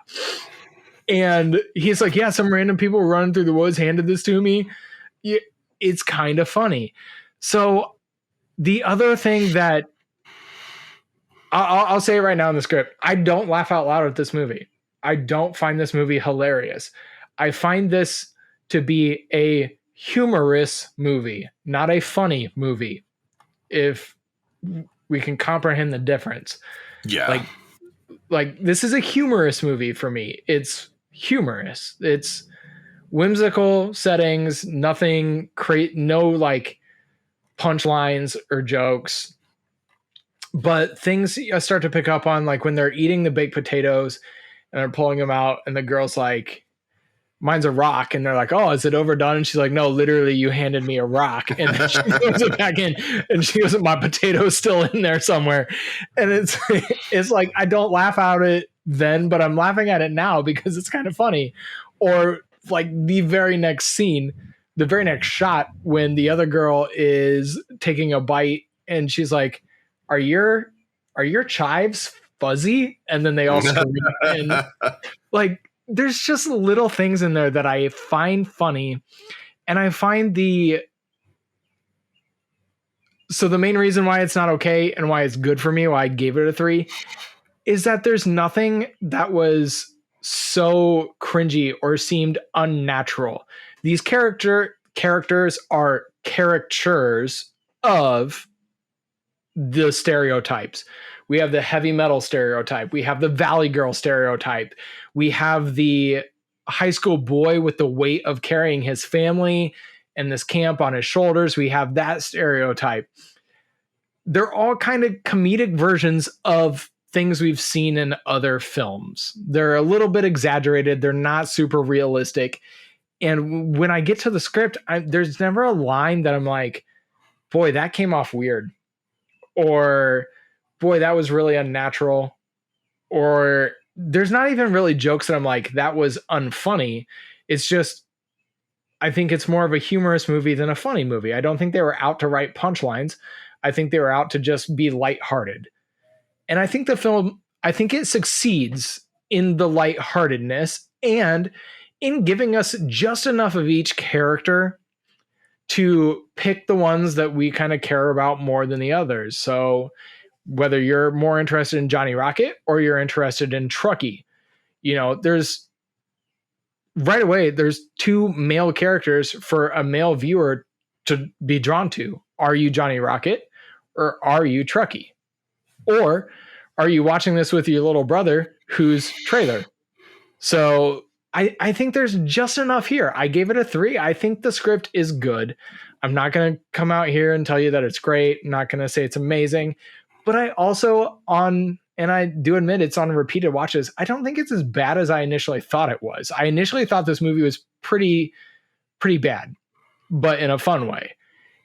And he's like, yeah, some random people running through the woods handed this to me. It's kind of funny. So the other thing that I'll say it right now in the script, I don't laugh out loud at this movie. I don't find this movie hilarious. I find this to be a humorous movie, not a funny movie, if we can comprehend the difference. Yeah. Like this is a humorous movie for me. It's humorous. It's whimsical settings, nothing no like punchlines or jokes. But things I start to pick up on, like when they're eating the baked potatoes and they're pulling them out, and the girl's like, mine's a rock. And they're like, oh, is it overdone? And she's like, no, literally, you handed me a rock. And then she throws it back in, and she goes, my potato's still in there somewhere. And it's like, I don't laugh at it then, but I'm laughing at it now because it's kind of funny. Or like the very next scene, the very next shot, when the other girl is taking a bite and she's like, are your chives fuzzy? And then they all scream. And like, there's just little things in there that I find funny. And I find so the main reason why it's not okay and why it's good for me, why I gave it a 3, is that there's nothing that was so cringy or seemed unnatural. These characters are caricatures of the stereotypes. We have the heavy metal stereotype. We have the Valley Girl stereotype. We have the high school boy with the weight of carrying his family and this camp on his shoulders. We have that stereotype. They're all kind of comedic versions of things we've seen in other films. They're a little bit exaggerated. They're not super realistic. And when I get to the script, there's never a line that I'm like, boy, that came off weird. Or, boy, that was really unnatural. Or there's not even really jokes that I'm like, that was unfunny. It's just, I think it's more of a humorous movie than a funny movie. I don't think they were out to write punchlines. I think they were out to just be lighthearted. And I think the film, I think it succeeds in the lightheartedness and in giving us just enough of each character to pick the ones that we kind of care about more than the others. So whether you're more interested in Johnny Rocket or you're interested in Truckee, there's right away, there's 2 male characters for a male viewer to be drawn to. Are you Johnny Rocket or are you Truckee? Or are you watching this with your little brother who's Trailer? So I think there's just enough here. I gave it a 3. I think the script is good. I'm not going to come out here and tell you that it's great. I'm not going to say it's amazing. But I also, and I do admit it's on repeated watches, I don't think it's as bad as I initially thought it was. I initially thought this movie was pretty bad, but in a fun way.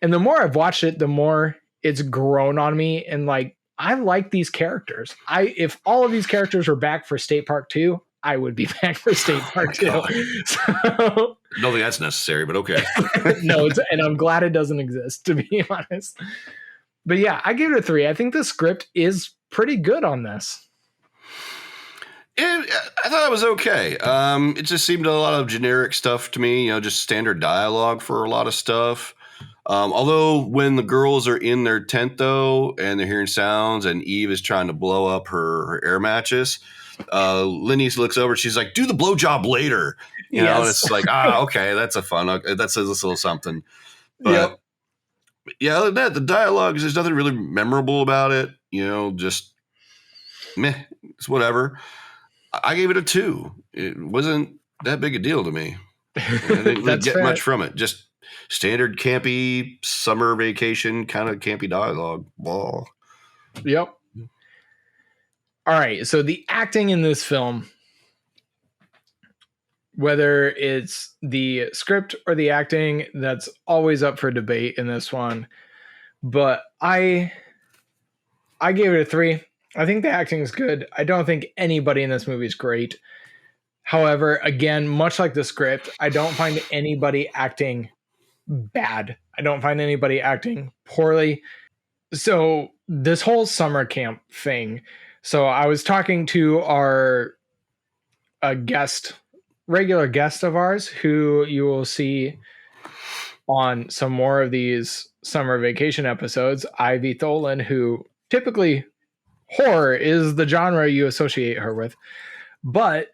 And the more I've watched it, the more it's grown on me. And like, I like these characters. If all of these characters were back for State Park 2, I would be back for State Park 2. So, don't think that's necessary, but okay. No, and I'm glad it doesn't exist, to be honest. But yeah, I give it a 3. I think the script is pretty good on this. I thought it was okay. It just seemed a lot of generic stuff to me, just standard dialogue for a lot of stuff. Although when the girls are in their tent, though, and they're hearing sounds and Eve is trying to blow up her air mattress, Lenny looks over. She's like, do the blowjob later. You know, and it's like, okay, that's a fun. That says a little something. But yeah, other than that, the dialogue, there's nothing really memorable about it. Just meh. It's whatever. I gave it a 2. It wasn't that big a deal to me. I didn't really get fair. much from it. Just standard campy summer vacation kind of campy dialogue. Blah. Yep. All right. So the acting in this film, whether it's the script or the acting, that's always up for debate in this one. But I gave it a 3. I think the acting is good. I don't think anybody in this movie is great. However, again, much like the script, I don't find anybody acting bad. I don't find anybody acting poorly. So this whole summer camp thing. So I was talking to a regular guest of ours, who you will see on some more of these summer vacation episodes, Ivy Tholen, who typically horror is the genre you associate her with. But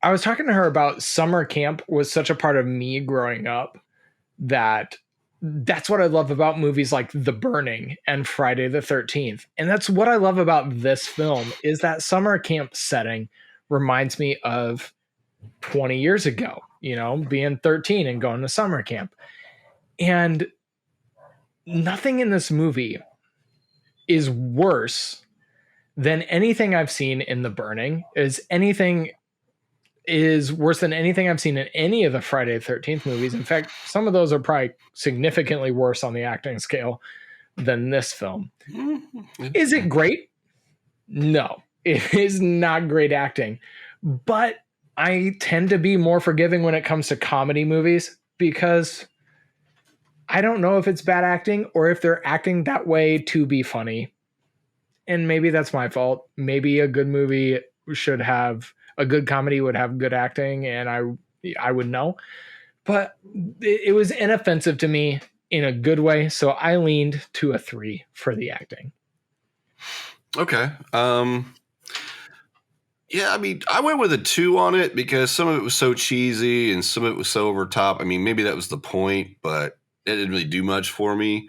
I was talking to her about summer camp was such a part of me growing up that's what I love about movies like The Burning and Friday the 13th. And that's what I love about this film is that summer camp setting reminds me of 20 years ago, being 13 and going to summer camp. And nothing in this movie is worse than anything I've seen in The Burning, is worse than anything I've seen in any of the Friday the 13th movies. In fact, some of those are probably significantly worse on the acting scale than this film. Is it great? No, it is not great acting. But I tend to be more forgiving when it comes to comedy movies because I don't know if it's bad acting or if they're acting that way to be funny. And maybe that's my fault. Maybe a good comedy would have good acting, and I would know. But it was inoffensive to me in a good way, so I leaned to a 3 for the acting. Okay. Yeah, I mean, I went with a 2 on it because some of it was so cheesy and some of it was so over top. I mean, maybe that was the point, but it didn't really do much for me.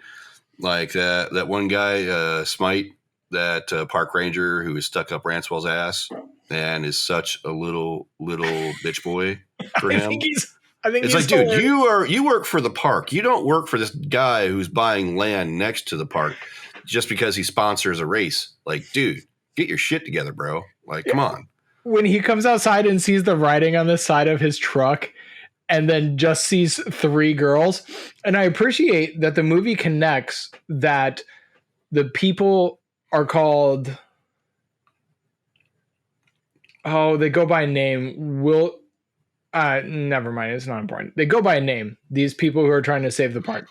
Like that one guy, Smite, that park ranger who is stuck up Ranswell's ass and is such a little bitch boy for him. I think it's he's like, dude, you work for the park. You don't work for this guy who's buying land next to the park just because he sponsors a race. Like, dude, get your shit together, bro. Like, come on. When he comes outside and sees the writing on the side of his truck and then just sees 3 girls, and I appreciate that the movie connects that the people are called, they go by name. Never mind. It's not important. They go by name. These people who are trying to save the park.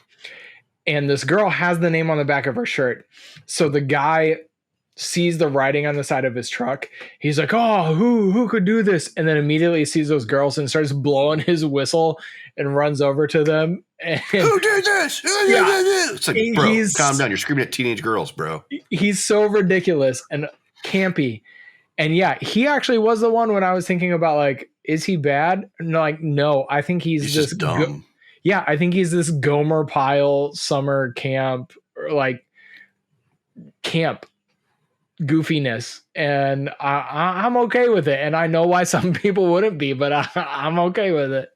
And this girl has the name on the back of her shirt. So the guy sees the writing on the side of his truck. He's like, oh, who could do this? And then immediately sees those girls and starts blowing his whistle and runs over to them. And, who did this? Yeah, it's like, bro, calm down. You're screaming at teenage girls, bro. He's so ridiculous and campy. And yeah, he actually was the one when I was thinking about, like, is he bad? No, I think he's just dumb. I think he's this Gomer Pyle summer camp, or like camp goofiness. And I'm okay with it. And I know why some people wouldn't be, but I'm okay with it.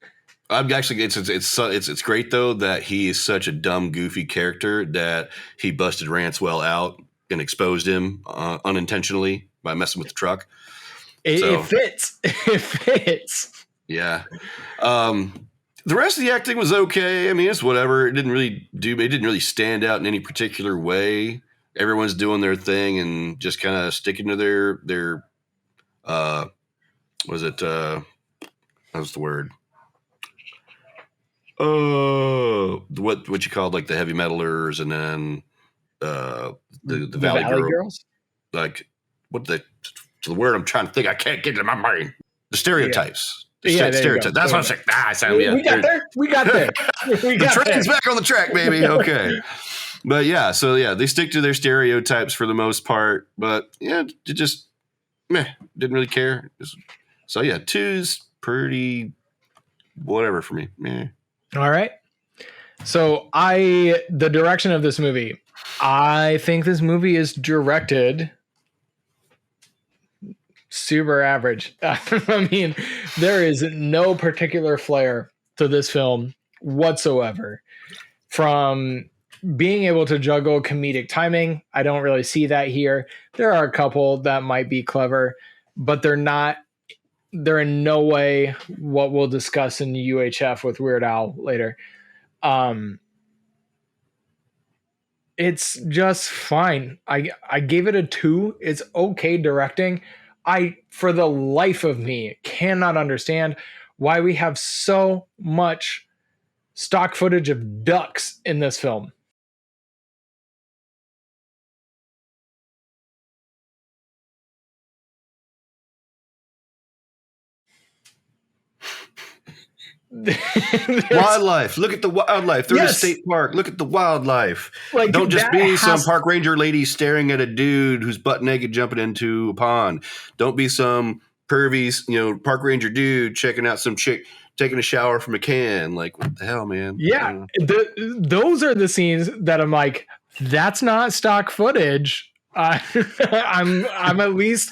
I'm actually, it's great though that he is such a dumb, goofy character that he busted Ranswell out and exposed him unintentionally by messing with the truck. It fits. It fits. Yeah. The rest of the acting was okay. I mean, it's whatever. It didn't really stand out in any particular way. Everyone's doing their thing and just kind of sticking to their what's the word? What you called like the heavy metalers, and then the Valley Girls. Like the word I'm trying to think, I can't get it in my mind. The stereotypes. Yeah. Stereotypes. That's what I'm saying. We got there. The train's back on the track, baby. Okay. But yeah, so yeah, they stick to their stereotypes for the most part. But yeah, it just didn't really care. So yeah, 2's pretty whatever for me. Meh. All right. So the direction of this movie, I think this movie is directed super average. I mean, there is no particular flair to this film whatsoever. From being able to juggle comedic timing, I don't really see that here. There are a couple that might be clever, but they're in no way what we'll discuss in UHF with Weird Al later. It's just fine. I gave it a 2. It's okay directing. I, for the life of me, cannot understand why we have so much stock footage of ducks in this film. Wildlife. Look at the wildlife. They're in a state park. Look at the wildlife. Like, don't just be some park ranger lady staring at a dude who's butt naked jumping into a pond. Don't be some pervy, park ranger dude checking out some chick taking a shower from a can. Like, what the hell, man? Yeah, those are the scenes that I'm like, that's not stock footage. I'm at least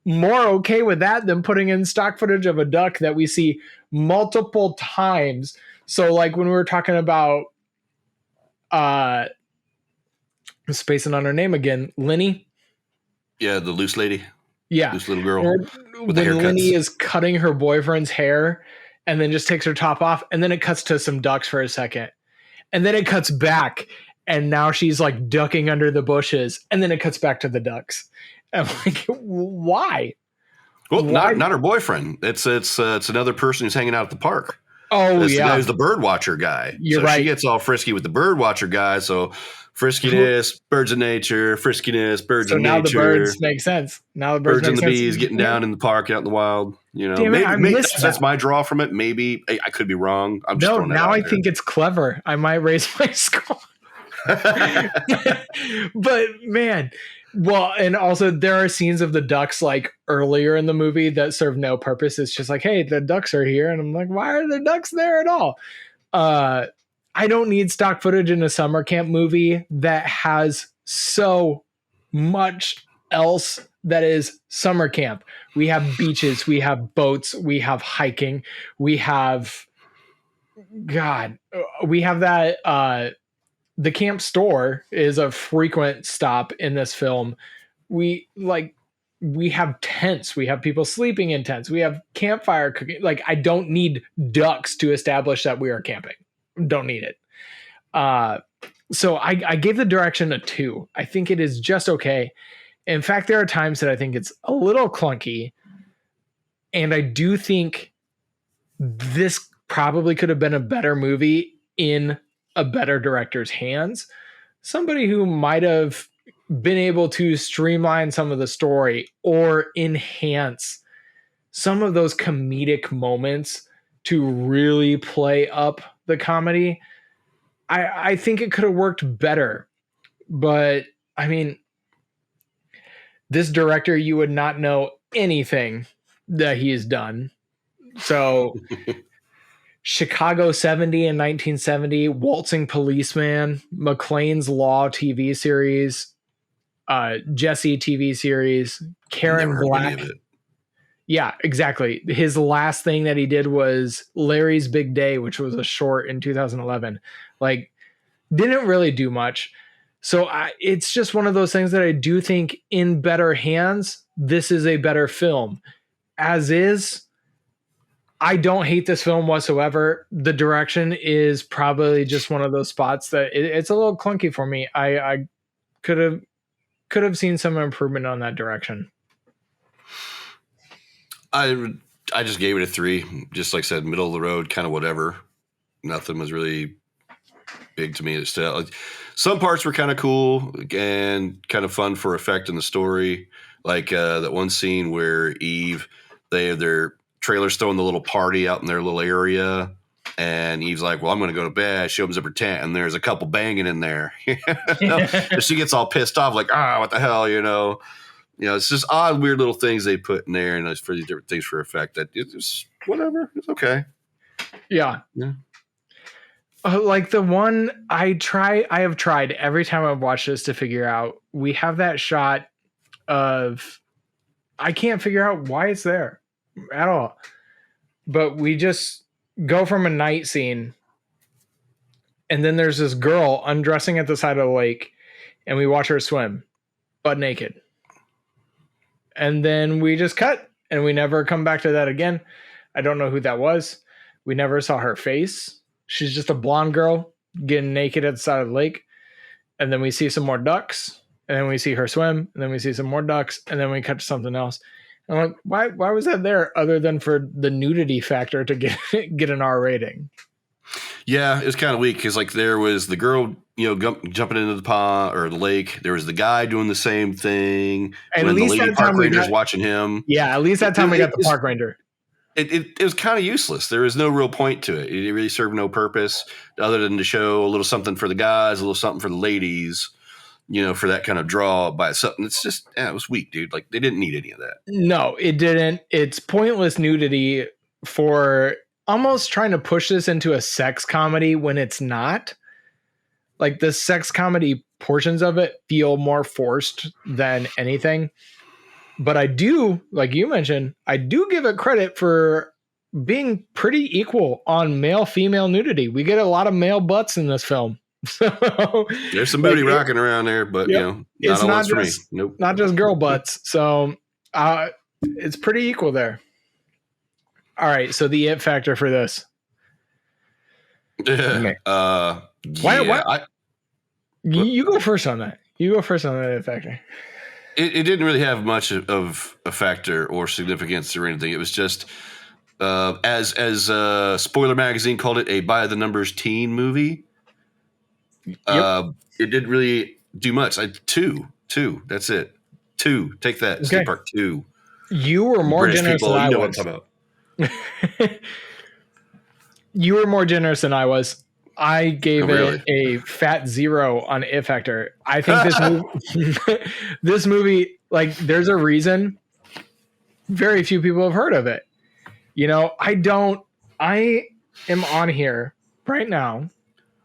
more okay with that than putting in stock footage of a duck that we see multiple times. So like when we were talking about I'm spacing on her name again, Lenny. Yeah, the loose lady. Yeah. Loose little girl. When Lenny is cutting her boyfriend's hair and then just takes her top off, and then it cuts to some ducks for a second. And then it cuts back, and now she's like ducking under the bushes, and then it cuts back to the ducks. I'm like, why? Well, not her boyfriend. It's another person who's hanging out at the park. Oh, that's yeah. The guy who's the bird watcher guy. You're right. She gets all frisky with the bird watcher guy. So friskiness, birds of nature, friskiness, birds of nature. So now the birds make sense. Now the birds and the bees getting down in the park, out in the wild. Maybe that's my draw from it. Maybe I could be wrong. I'm just throwing that out I there. think it's clever. I might raise my score. But man, well, and also there are scenes of the ducks like earlier in the movie that serve no purpose. It's just like, hey, the ducks are here, and I'm like, why are the ducks there at all? I don't need stock footage in a summer camp movie that has so much else that is summer camp. We have beaches, we have boats, we have hiking, we have that the camp store is a frequent stop in this film. We have tents, we have people sleeping in tents, we have campfire cooking. Like, I don't need ducks to establish that we are camping. Don't need it. So I gave the direction a 2. I think it is just okay. In fact, there are times that I think it's a little clunky, and I do think this probably could have been a better movie in a better director's hands. Somebody who might have been able to streamline some of the story or enhance some of those comedic moments to really play up the comedy. I think it could have worked better, but I mean, this director, you would not know anything that he's done. So Chicago 70 in 1970, Waltzing Policeman, McLean's Law TV series, Jesse TV series, Karen Black. Yeah, exactly. His last thing that he did was Larry's Big Day, which was a short in 2011. Like, didn't really do much. So it's just one of those things that I do think in better hands, this is a better film. As is, I don't hate this film whatsoever. The direction is probably just one of those spots that it's a little clunky for me. I could have seen some improvement on that direction. I just gave it a 3. Just like I said, middle of the road, kind of whatever. Nothing was really big to me. Still, some parts were kind of cool and kind of fun for effect in the story. Like that one scene where Eve, they have their trailers throwing the little party out in their little area. And Eve's like, well, I'm going to go to bed. She opens up her tent, and there's a couple banging in there. She gets all pissed off, like, what the hell, it's just odd, weird little things they put in there, and it's for these different things for effect. That it's whatever, it's okay. Yeah. Like the one I have tried every time I've watched this to figure out. We have that shot of, I can't figure out why it's there at all, but we just go from a night scene, and then there's this girl undressing at the side of the lake, and we watch her swim, butt naked. And then we just cut, and we never come back to that again. I don't know who that was. We never saw her face. She's just a blonde girl getting naked at the side of the lake. And then we see some more ducks, and then we see her swim, and then we see some more ducks, and then we cut to something else. And I'm like, why was that there other than for the nudity factor to get an R rating? Yeah, it was kind of weak because like there was the girl, jumping into the pond or the lake. There was the guy doing the same thing. At when least the lady that time park we ranger's got- watching him. Yeah, at least that time we got the park ranger. It was kind of useless. There was no real point to it. It really served no purpose other than to show a little something for the guys, a little something for the ladies, for that kind of draw by itself. And it's just, it was weak, dude. Like they didn't need any of that. No, it didn't. It's pointless nudity for almost trying to push this into a sex comedy when it's not. Like the sex comedy portions of it feel more forced than anything. But I do, like you mentioned, I do give it credit for being pretty equal on male-female nudity. We get a lot of male butts in this film. So there's some booty rocking around there, but not it's all not for me. just Nope. not just girl butts. So it's pretty equal there. All right, so the it factor for this. Okay. You go first on that. You go first on that it factor. It didn't really have much of a factor or significance or anything. It was just as Spoiler Magazine called it, a by the numbers teen movie. It didn't really do much. Two. That's it. 2. Take that. Okay. State Park 2. You were more British generous people, than I you know was. what I'm talking about. You were more generous than I was. I gave really? it a fat 0 on it factor. I think this movie, like, there's a reason very few people have heard of it. I am on here right now.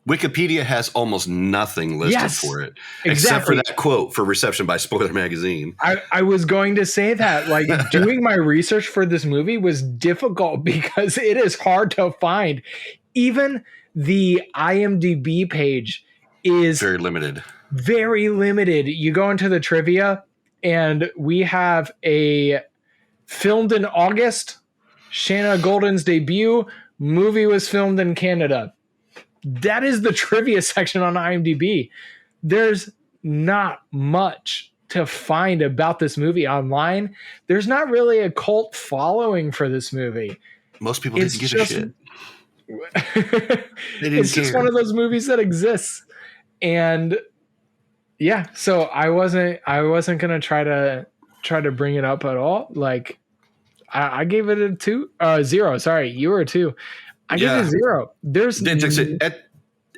Wikipedia has almost nothing listed for it, except for that quote for reception by Spoiler Magazine. I was going to say that, like, doing my research for this movie was difficult because it is hard to find. Even the IMDb page is very limited. Very limited. You go into the trivia, and we have a filmed in August, Shanna Golden's debut. Movie was filmed in Canada. That is the trivia section on IMDb. There's not much to find about this movie online. There's not really a cult following for this movie. Most people didn't give a shit. It's just one of those movies that exists. And yeah, so I wasn't gonna try to bring it up at all. Like I gave it a 0. Sorry, you were a 2. I gave it a 0. There's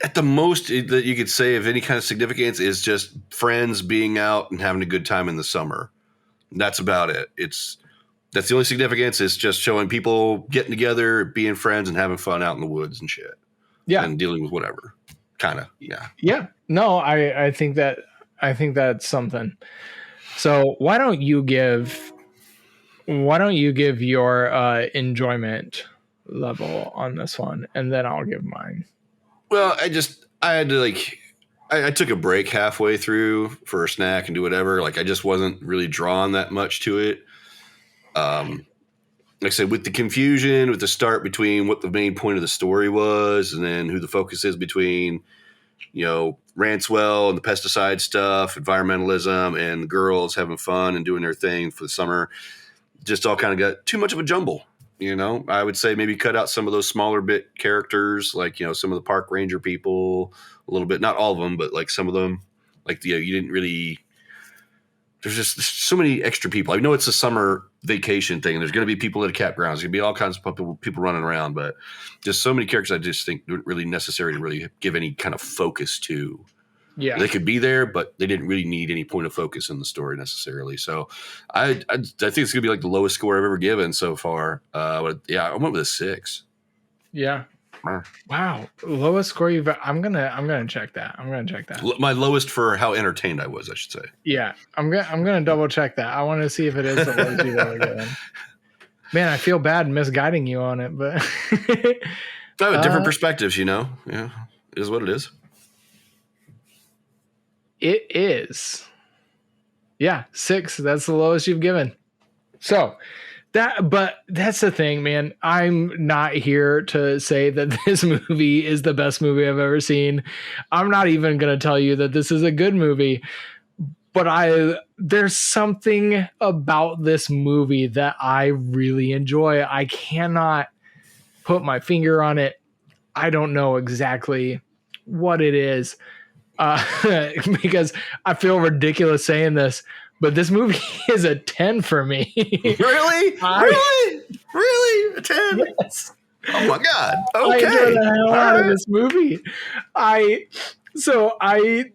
at the most that you could say of any kind of significance is just friends being out and having a good time in the summer. That's about it. That's the only significance. Is just showing people getting together, being friends, and having fun out in the woods and shit. Yeah, and dealing with whatever. Kind of. Yeah. Yeah. No, I think that's something. So why don't you give your enjoyment level on this one, and then I'll give mine. Well, I had to I took a break halfway through for a snack and do whatever. Like I just wasn't really drawn that much to it. Like I said, with the confusion, with the start between what the main point of the story was, and then who the focus is between, Ranswell and the pesticide stuff, environmentalism, and the girls having fun and doing their thing for the summer, just all kind of got too much of a jumble. I would say maybe cut out some of those smaller bit characters, like, some of the park ranger people a little bit, not all of them, but like some of them, like, you didn't really, there's so many extra people. I know it's a summer vacation thing. There's going to be people at the campgrounds. There's going to be all kinds of people running around, but just so many characters I just think weren't really necessary to really give any kind of focus to. Yeah. They could be there, but they didn't really need any point of focus in the story necessarily. So I think it's going to be like the lowest score I've ever given so far. But yeah, I went with a 6. Yeah. Wow. Lowest score you've I'm gonna check that. My lowest for how entertained I was, I should say. Yeah. I'm gonna double check that. I want to see if it is the lowest you've ever given. Man, I feel bad misguiding you on it, but different perspectives, you know. Yeah, it is what it is. It is. Yeah, 6. That's the lowest you've given. So but that's the thing, man. I'm not here to say that this movie is the best movie I've ever seen. I'm not even going to tell you that this is a good movie. But there's something about this movie that I really enjoy. I cannot put my finger on it. I don't know exactly what it is, because I feel ridiculous saying this, but this movie is a 10 for me. Really? Really? A 10? Yes. Oh my God. Okay. I enjoy the hell out of this movie.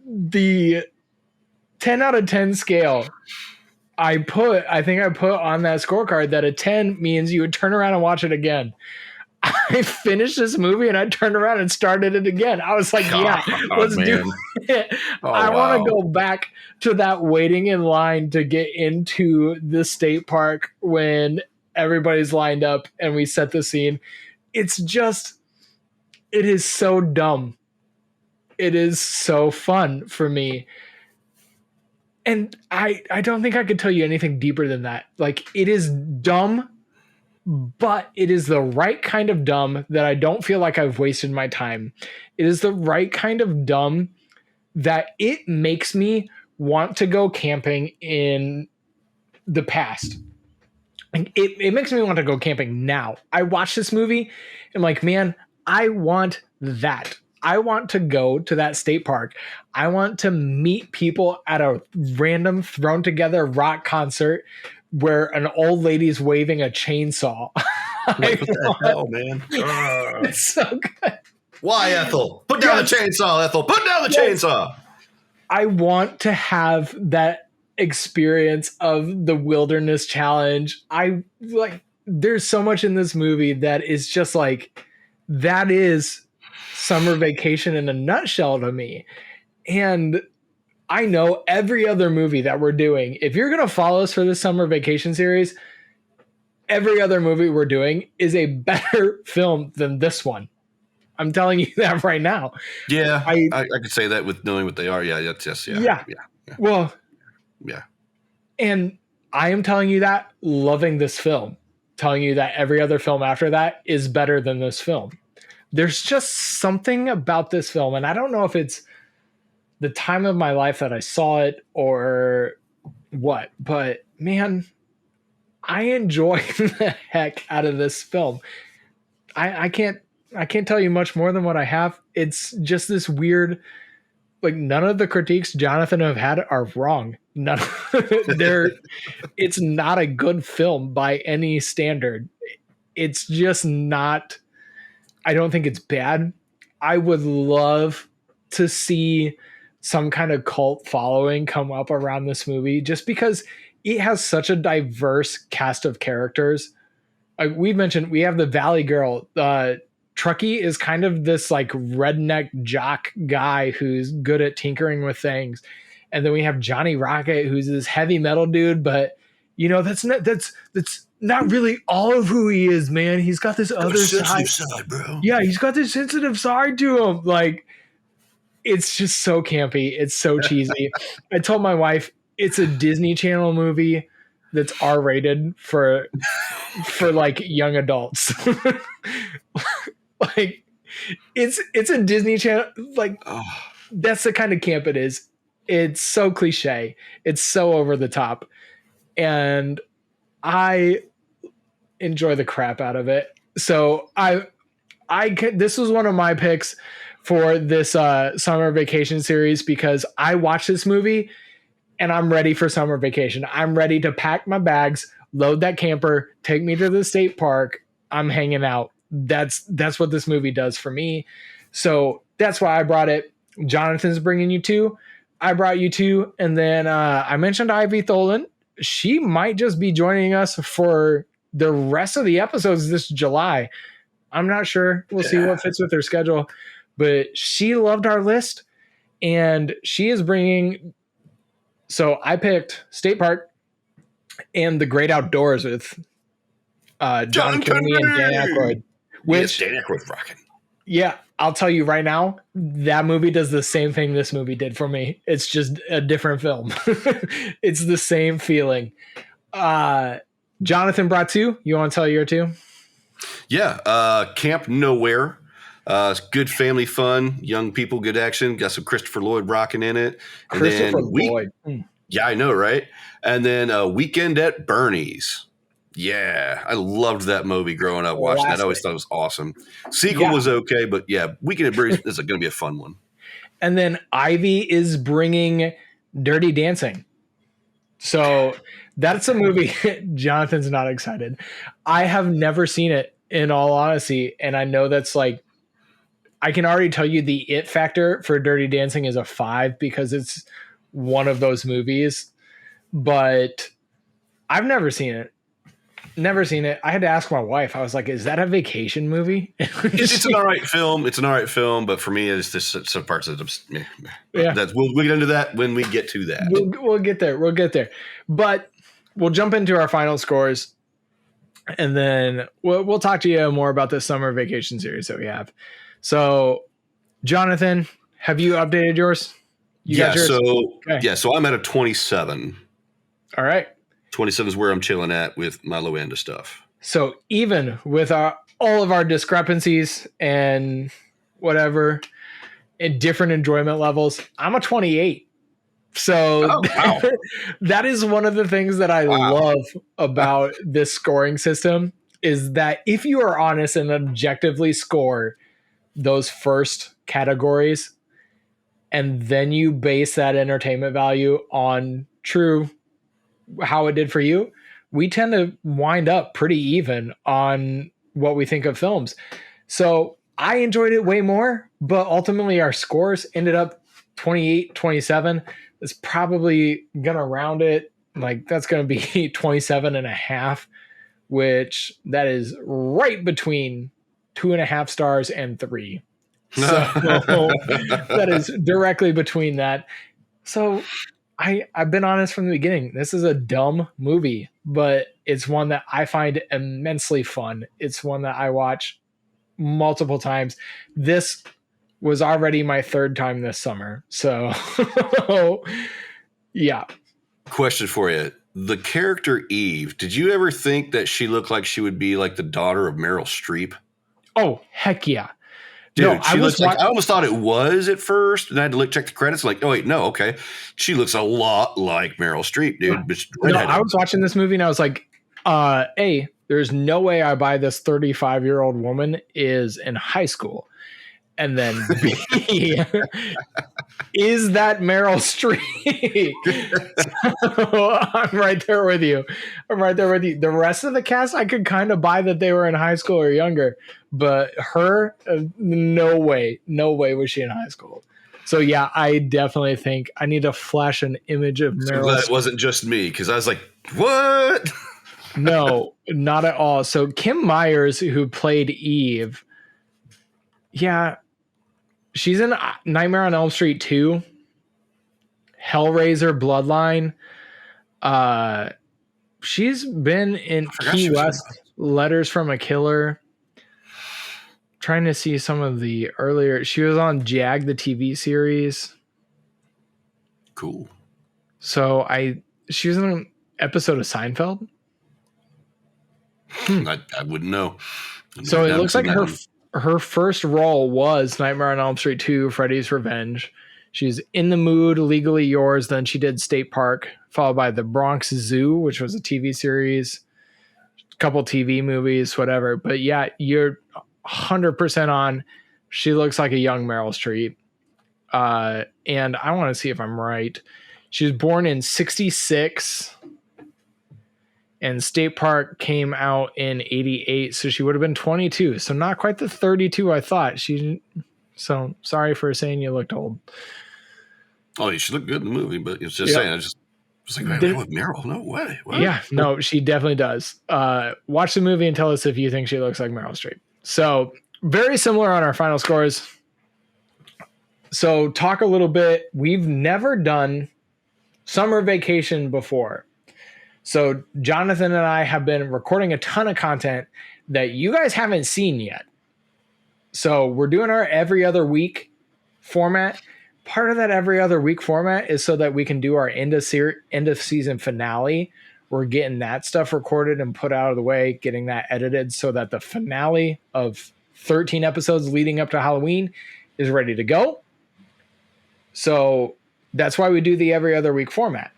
The 10 out of 10 scale, I think I put on that scorecard that a 10 means you would turn around and watch it again. I finished this movie and I turned around and started it again. I was like, let's do it. I want to go back to that waiting in line to get into the state park when everybody's lined up and we set the scene. It is so dumb. It is so fun for me. And I don't think I could tell you anything deeper than that. Like, it is dumb, but it is the right kind of dumb that I don't feel like I've wasted my time. It is the right kind of dumb that it makes me want to go camping in the past. And it makes me want to go camping now. I watch this movie and I'm like, man, I want that. I want to go to that state park. I want to meet people at a random thrown together rock concert where an old lady's waving a chainsaw. What the hell, man? It's so good. Why, Ethel? Put down the chainsaw, Ethel. Put down the chainsaw. I want to have that experience of the wilderness challenge. There's so much in this movie that is just like, that is summer vacation in a nutshell to me. And I know every other movie that we're doing, if you're going to follow us for this summer vacation series, every other movie we're doing is a better film than this one. I'm telling you that right now. Yeah, I could say that with knowing what they are. Yeah, yeah. Well, yeah. And I am telling you that, loving this film, telling you that every other film after that is better than this film. There's just something about this film, and I don't know if it's the time of my life that I saw it or what, but man, I enjoy the heck out of this film. I can't tell you much more than what I have. It's just this weird, like, none of the critiques Jonathan have had are wrong. None. It's not a good film by any standard. It's just not. I don't think it's bad. I would love to see some kind of cult following come up around this movie, just because it has such a diverse cast of characters. Like we mentioned, we have the Valley Girl. Truckee is kind of this like redneck jock guy who's good at tinkering with things. And then we have Johnny Rocket, who's this heavy metal dude, but you know, that's not really all of who he is, man. He's got this other side, bro. Yeah, he's got this sensitive side to him. Like, it's just so campy. It's so cheesy. I told my wife it's a Disney Channel movie that's R-rated for like young adults. Like, it's a Disney Channel. Like, that's the kind of camp it is. It's so cliche. It's so over the top. And I enjoy the crap out of it. So this was one of my picks for this summer vacation series, because I watched this movie and I'm ready for summer vacation. I'm ready to pack my bags, load that camper, take me to the state park. I'm hanging out. That's what this movie does for me. So that's why I brought it. Jonathan's bringing you 2. I brought you 2. And then I mentioned Ivy Tholen. She might just be joining us for the rest of the episodes this July. I'm not sure. We'll see what fits with her schedule. But she loved our list, and she is bringing. So I picked State Park and The Great Outdoors with John Candy and Dan Aykroyd. Which, yes, Dan Aykroyd's rocking. Yeah, I'll tell you right now, that movie does the same thing this movie did for me. It's just a different film. It's the same feeling. Jonathan brought two. You want to tell your two? Yeah, Camp Nowhere. It's good family fun, young people, good action. Got some Christopher Lloyd rocking in it. And Christopher Lloyd. Yeah, I know, right? And then Weekend at Bernie's. Yeah, I loved that movie growing up. Watching that, I always thought it was awesome. Sequel was okay, but yeah, Weekend at Bernie's is going to be a fun one. And then Ivy is bringing Dirty Dancing. So that's a movie. Jonathan's not excited. I have never seen it, in all honesty, and I know that's like, I can already tell you the it factor for Dirty Dancing is a 5 because it's one of those movies, but I've never seen it. Never seen it. I had to ask my wife. I was like, "Is that a vacation movie?" It's an all right film. It's an all right film, but for me, it's just some parts of it. Yeah. We'll get into that when we get to that. We'll get there. We'll get there. But we'll jump into our final scores, and then we'll talk to you more about this summer vacation series that we have. So, Jonathan, have you updated yours? Got yours? So I'm at a 27. All right. 27 is where I'm chilling at with my low end of stuff. So even with all of our discrepancies and whatever in different enjoyment levels, I'm a 28. So that is one of the things that I love about this scoring system is that if you are honest and objectively score those first categories, and then you base that entertainment value on true how it did for you, we tend to wind up pretty even on what we think of films. So I enjoyed it way more, but ultimately our scores ended up 28, 27. It's probably going to round it. Like that's going to be 27 and a half, which that is right between 2.5 stars and 3. So that is directly between that. So I've been honest from the beginning. This is a dumb movie, but it's one that I find immensely fun. It's one that I watch multiple times. This was already my 3rd time this summer. So, yeah. Question for you. The character Eve, did you ever think that she looked like she would be like the daughter of Meryl Streep? Oh, heck yeah. Dude, no, I almost thought it was at first, and I had to check the credits. Like, oh wait, no, okay, she looks a lot like Meryl Streep, dude. No, I was watching this movie and I was like, A, there's no way I buy this 35-year-old woman is in high school, and then B, is that Meryl Streep? So I'm right there with you. The rest of the cast, I could kind of buy that they were in high school or younger. But her, no way was she in high school. So yeah, I definitely think I need to flash an image of Meryl. Glad it wasn't just me because I was like, what? No, not at all. So Kim Myers, who played Eve, yeah, she's in Nightmare on Elm Street 2, Hellraiser Bloodline. She's been in Key West, Letters from a Killer. Trying to see some of the earlier. She was on Jag, the TV series. Cool. So she was in an episode of Seinfeld. I wouldn't know. So it looks like her first role was Nightmare on Elm Street 2, Freddy's Revenge. She's In the Mood, Legally Yours. Then she did State Park, followed by The Bronx Zoo, which was a TV series, a couple TV movies, whatever. But yeah, you're 100% on. She looks like a young Meryl Streep. And I want to see if I'm right. She was born in 1966 and State Park came out in 1988. So she would have been 22. So not quite the 32 I thought. So sorry for saying you looked old. Oh, she looked good in the movie, but it's just saying, I was like, with Meryl? No way. What? Yeah, no, she definitely does. Watch the movie and tell us if you think she looks like Meryl Streep. So very similar on our final scores. So talk a little bit. We've never done summer vacation before. So Jonathan and I have been recording a ton of content that you guys haven't seen yet. So we're doing our every other week format. Part of that every other week format is so that we can do our end of season finale. We're getting that stuff recorded and put out of the way, getting that edited so that the finale of 13 episodes leading up to Halloween is ready to go. So that's why we do the every other week format.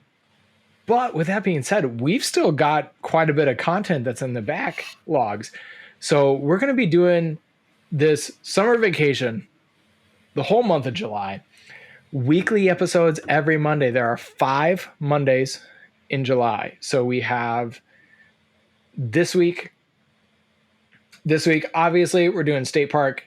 But with that being said, we've still got quite a bit of content that's in the backlogs. So we're going to be doing this summer vacation the whole month of July. Weekly episodes every Monday. There are 5 Mondays in July. So we have this week. This week, obviously, we're doing State Park.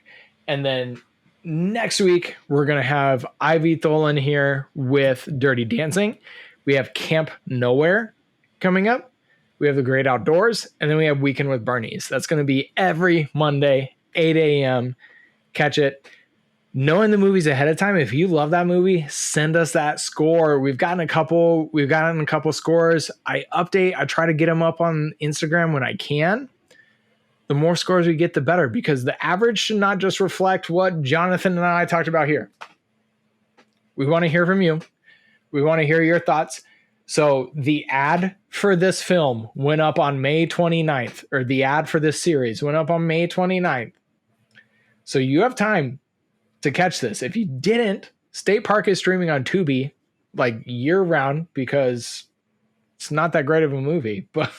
And then next week, we're going to have Ivy Tholen here with Dirty Dancing. We have Camp Nowhere coming up. We have The Great Outdoors. And then we have Weekend with Bernie's. That's going to be every Monday, 8 a.m. Catch it. Knowing the movies ahead of time, if you love that movie, send us that score. We've gotten a couple scores. I try to get them up on Instagram when I can. The more scores we get, the better, because the average should not just reflect what Jonathan and I talked about here. We want to hear from you. We want to hear your thoughts. So the ad for this film went up on May 29th, or the ad for this series went up on May 29th. So you have time to catch this. If you didn't, State Park is streaming on Tubi like year round because it's not that great of a movie, but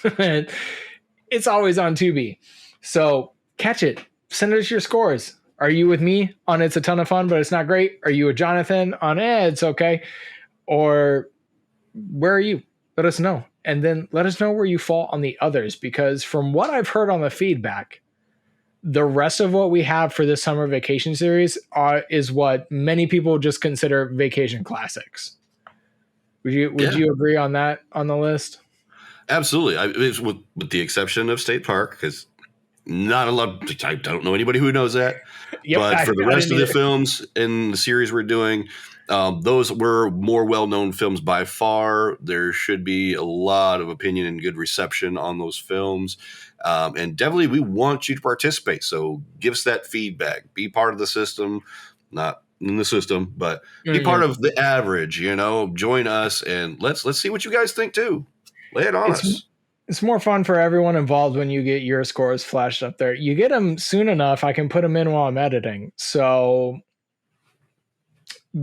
it's always on Tubi. So catch it. Send us your scores. Are you with me on It's a Ton of Fun, but it's not great? Are you with Jonathan on it's okay? Or where are you? Let us know. And then let us know where you fall on the others, because from what I've heard on the feedback, the rest of what we have for this summer vacation series is what many people just consider vacation classics. Would you agree on that on the list? Absolutely. It's with the exception of State Park, because not a lot. I don't know anybody who knows that. Yep, but for the rest of the films in the series we're doing, those were more well-known films by far. There should be a lot of opinion and good reception on those films. And definitely we want you to participate. So give us that feedback. Be part of the system, not in the system, but be part of the average, join us and let's see what you guys think too. Lay it on us. It's more fun for everyone involved when you get your scores flashed up there. You get them soon enough, I can put them in while I'm editing. So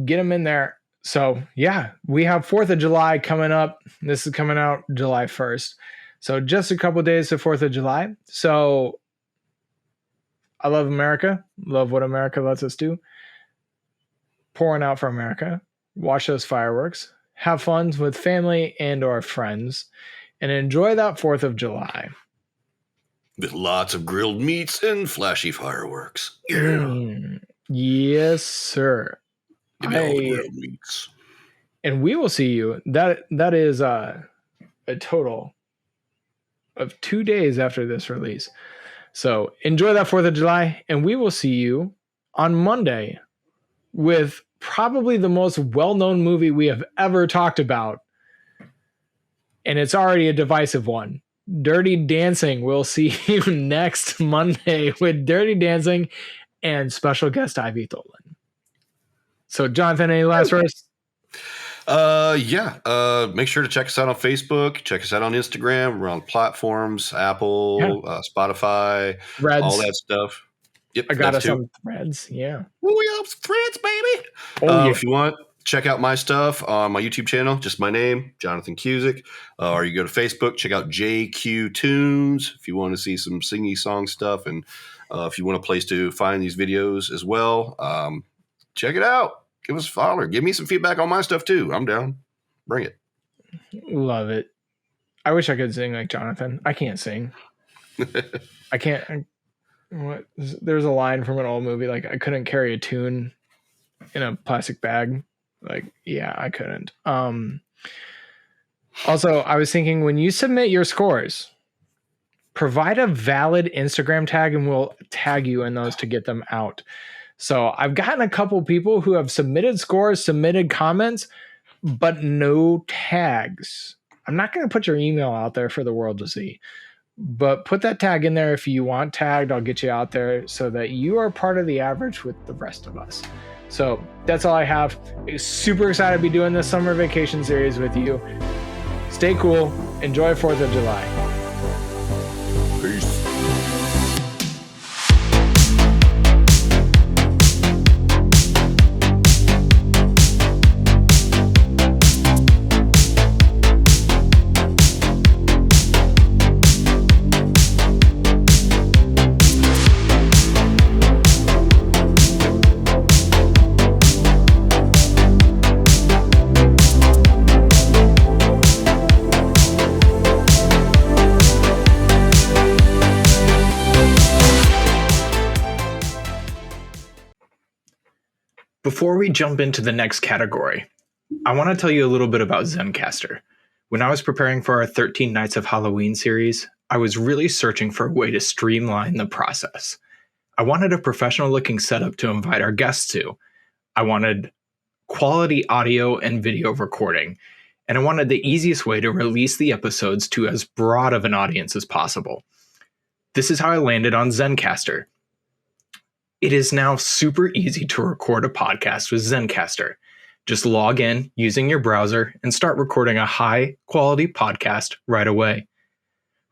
get them in there. So yeah, we have 4th of July coming up. This is coming out July 1st. So just a couple of days to 4th of July. So I love America. Love what America lets us do. Pouring out for America. Watch those fireworks. Have fun with family and or friends. And enjoy that 4th of July. With lots of grilled meats and flashy fireworks. Yeah. Yes, sir. Give me all the grilled meats. And we will see you. That is a total of 2 days after this release. So enjoy that 4th of July. And we will see you on Monday with probably the most well-known movie we have ever talked about. And it's already a divisive one. Dirty Dancing. We'll see you next Monday with Dirty Dancing and special guest Ivy Tholen. So, Jonathan, any last words? Make sure to check us out on Facebook. Check us out on Instagram. We're on platforms, Apple, Spotify, Threads. All that stuff. Yep, I got us on Threads. Yeah. We have Threads, baby. If you want, check out my stuff on my YouTube channel. Just my name, Jonathan Cusick. Or you go to Facebook, check out JQ Tunes if you want to see some singy song stuff. And if you want a place to find these videos as well, check it out. Give us a follow. Give me some feedback on my stuff too. I'm down. Bring it. Love it. I wish I could sing like Jonathan. I can't sing. I can't. There's a line from an old movie, like I couldn't carry a tune in a plastic bag. Like, yeah, I couldn't. Also, I was thinking, when you submit your scores, provide a valid Instagram tag and we'll tag you in those to get them out. So I've gotten a couple people who have submitted scores, submitted comments, but no tags. I'm not going to put your email out there for the world to see, but put that tag in there if you want tagged. I'll get you out there so that you are part of the average with the rest of us. So that's all I have. Super excited to be doing this summer vacation series with you. Stay cool. Enjoy 4th of July. Peace. Before we jump into the next category, I want to tell you a little bit about Zencastr. When I was preparing for our 13 Nights of Halloween series, I was really searching for a way to streamline the process. I wanted a professional looking setup to invite our guests to. I wanted quality audio and video recording, and I wanted the easiest way to release the episodes to as broad of an audience as possible. This is how I landed on Zencastr. It is now super easy to record a podcast with Zencastr. Just log in using your browser and start recording a high-quality podcast right away.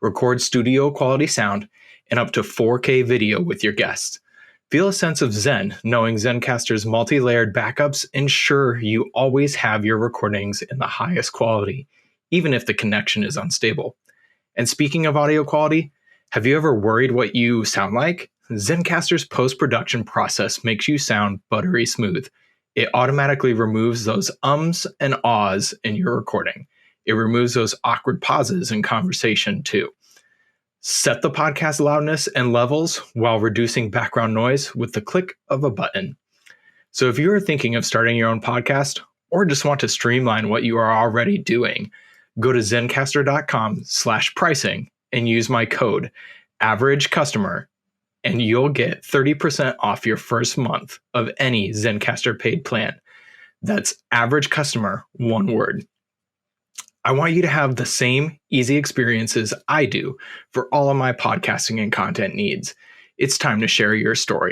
Record studio-quality sound and up to 4K video with your guests. Feel a sense of zen knowing Zencastr's multi-layered backups ensure you always have your recordings in the highest quality, even if the connection is unstable. And speaking of audio quality, have you ever worried what you sound like? Zencastr's post-production process makes you sound buttery smooth. It automatically removes those ums and ahs in your recording. It removes those awkward pauses in conversation too. Set the podcast loudness and levels while reducing background noise with the click of a button. So if you are thinking of starting your own podcast or just want to streamline what you are already doing, go to zencastr.com/pricing and use my code AVERAGECUSTOMER, and you'll get 30% off your first month of any Zencastr paid plan. That's average customer, one word. I want you to have the same easy experiences I do for all of my podcasting and content needs. It's time to share your story.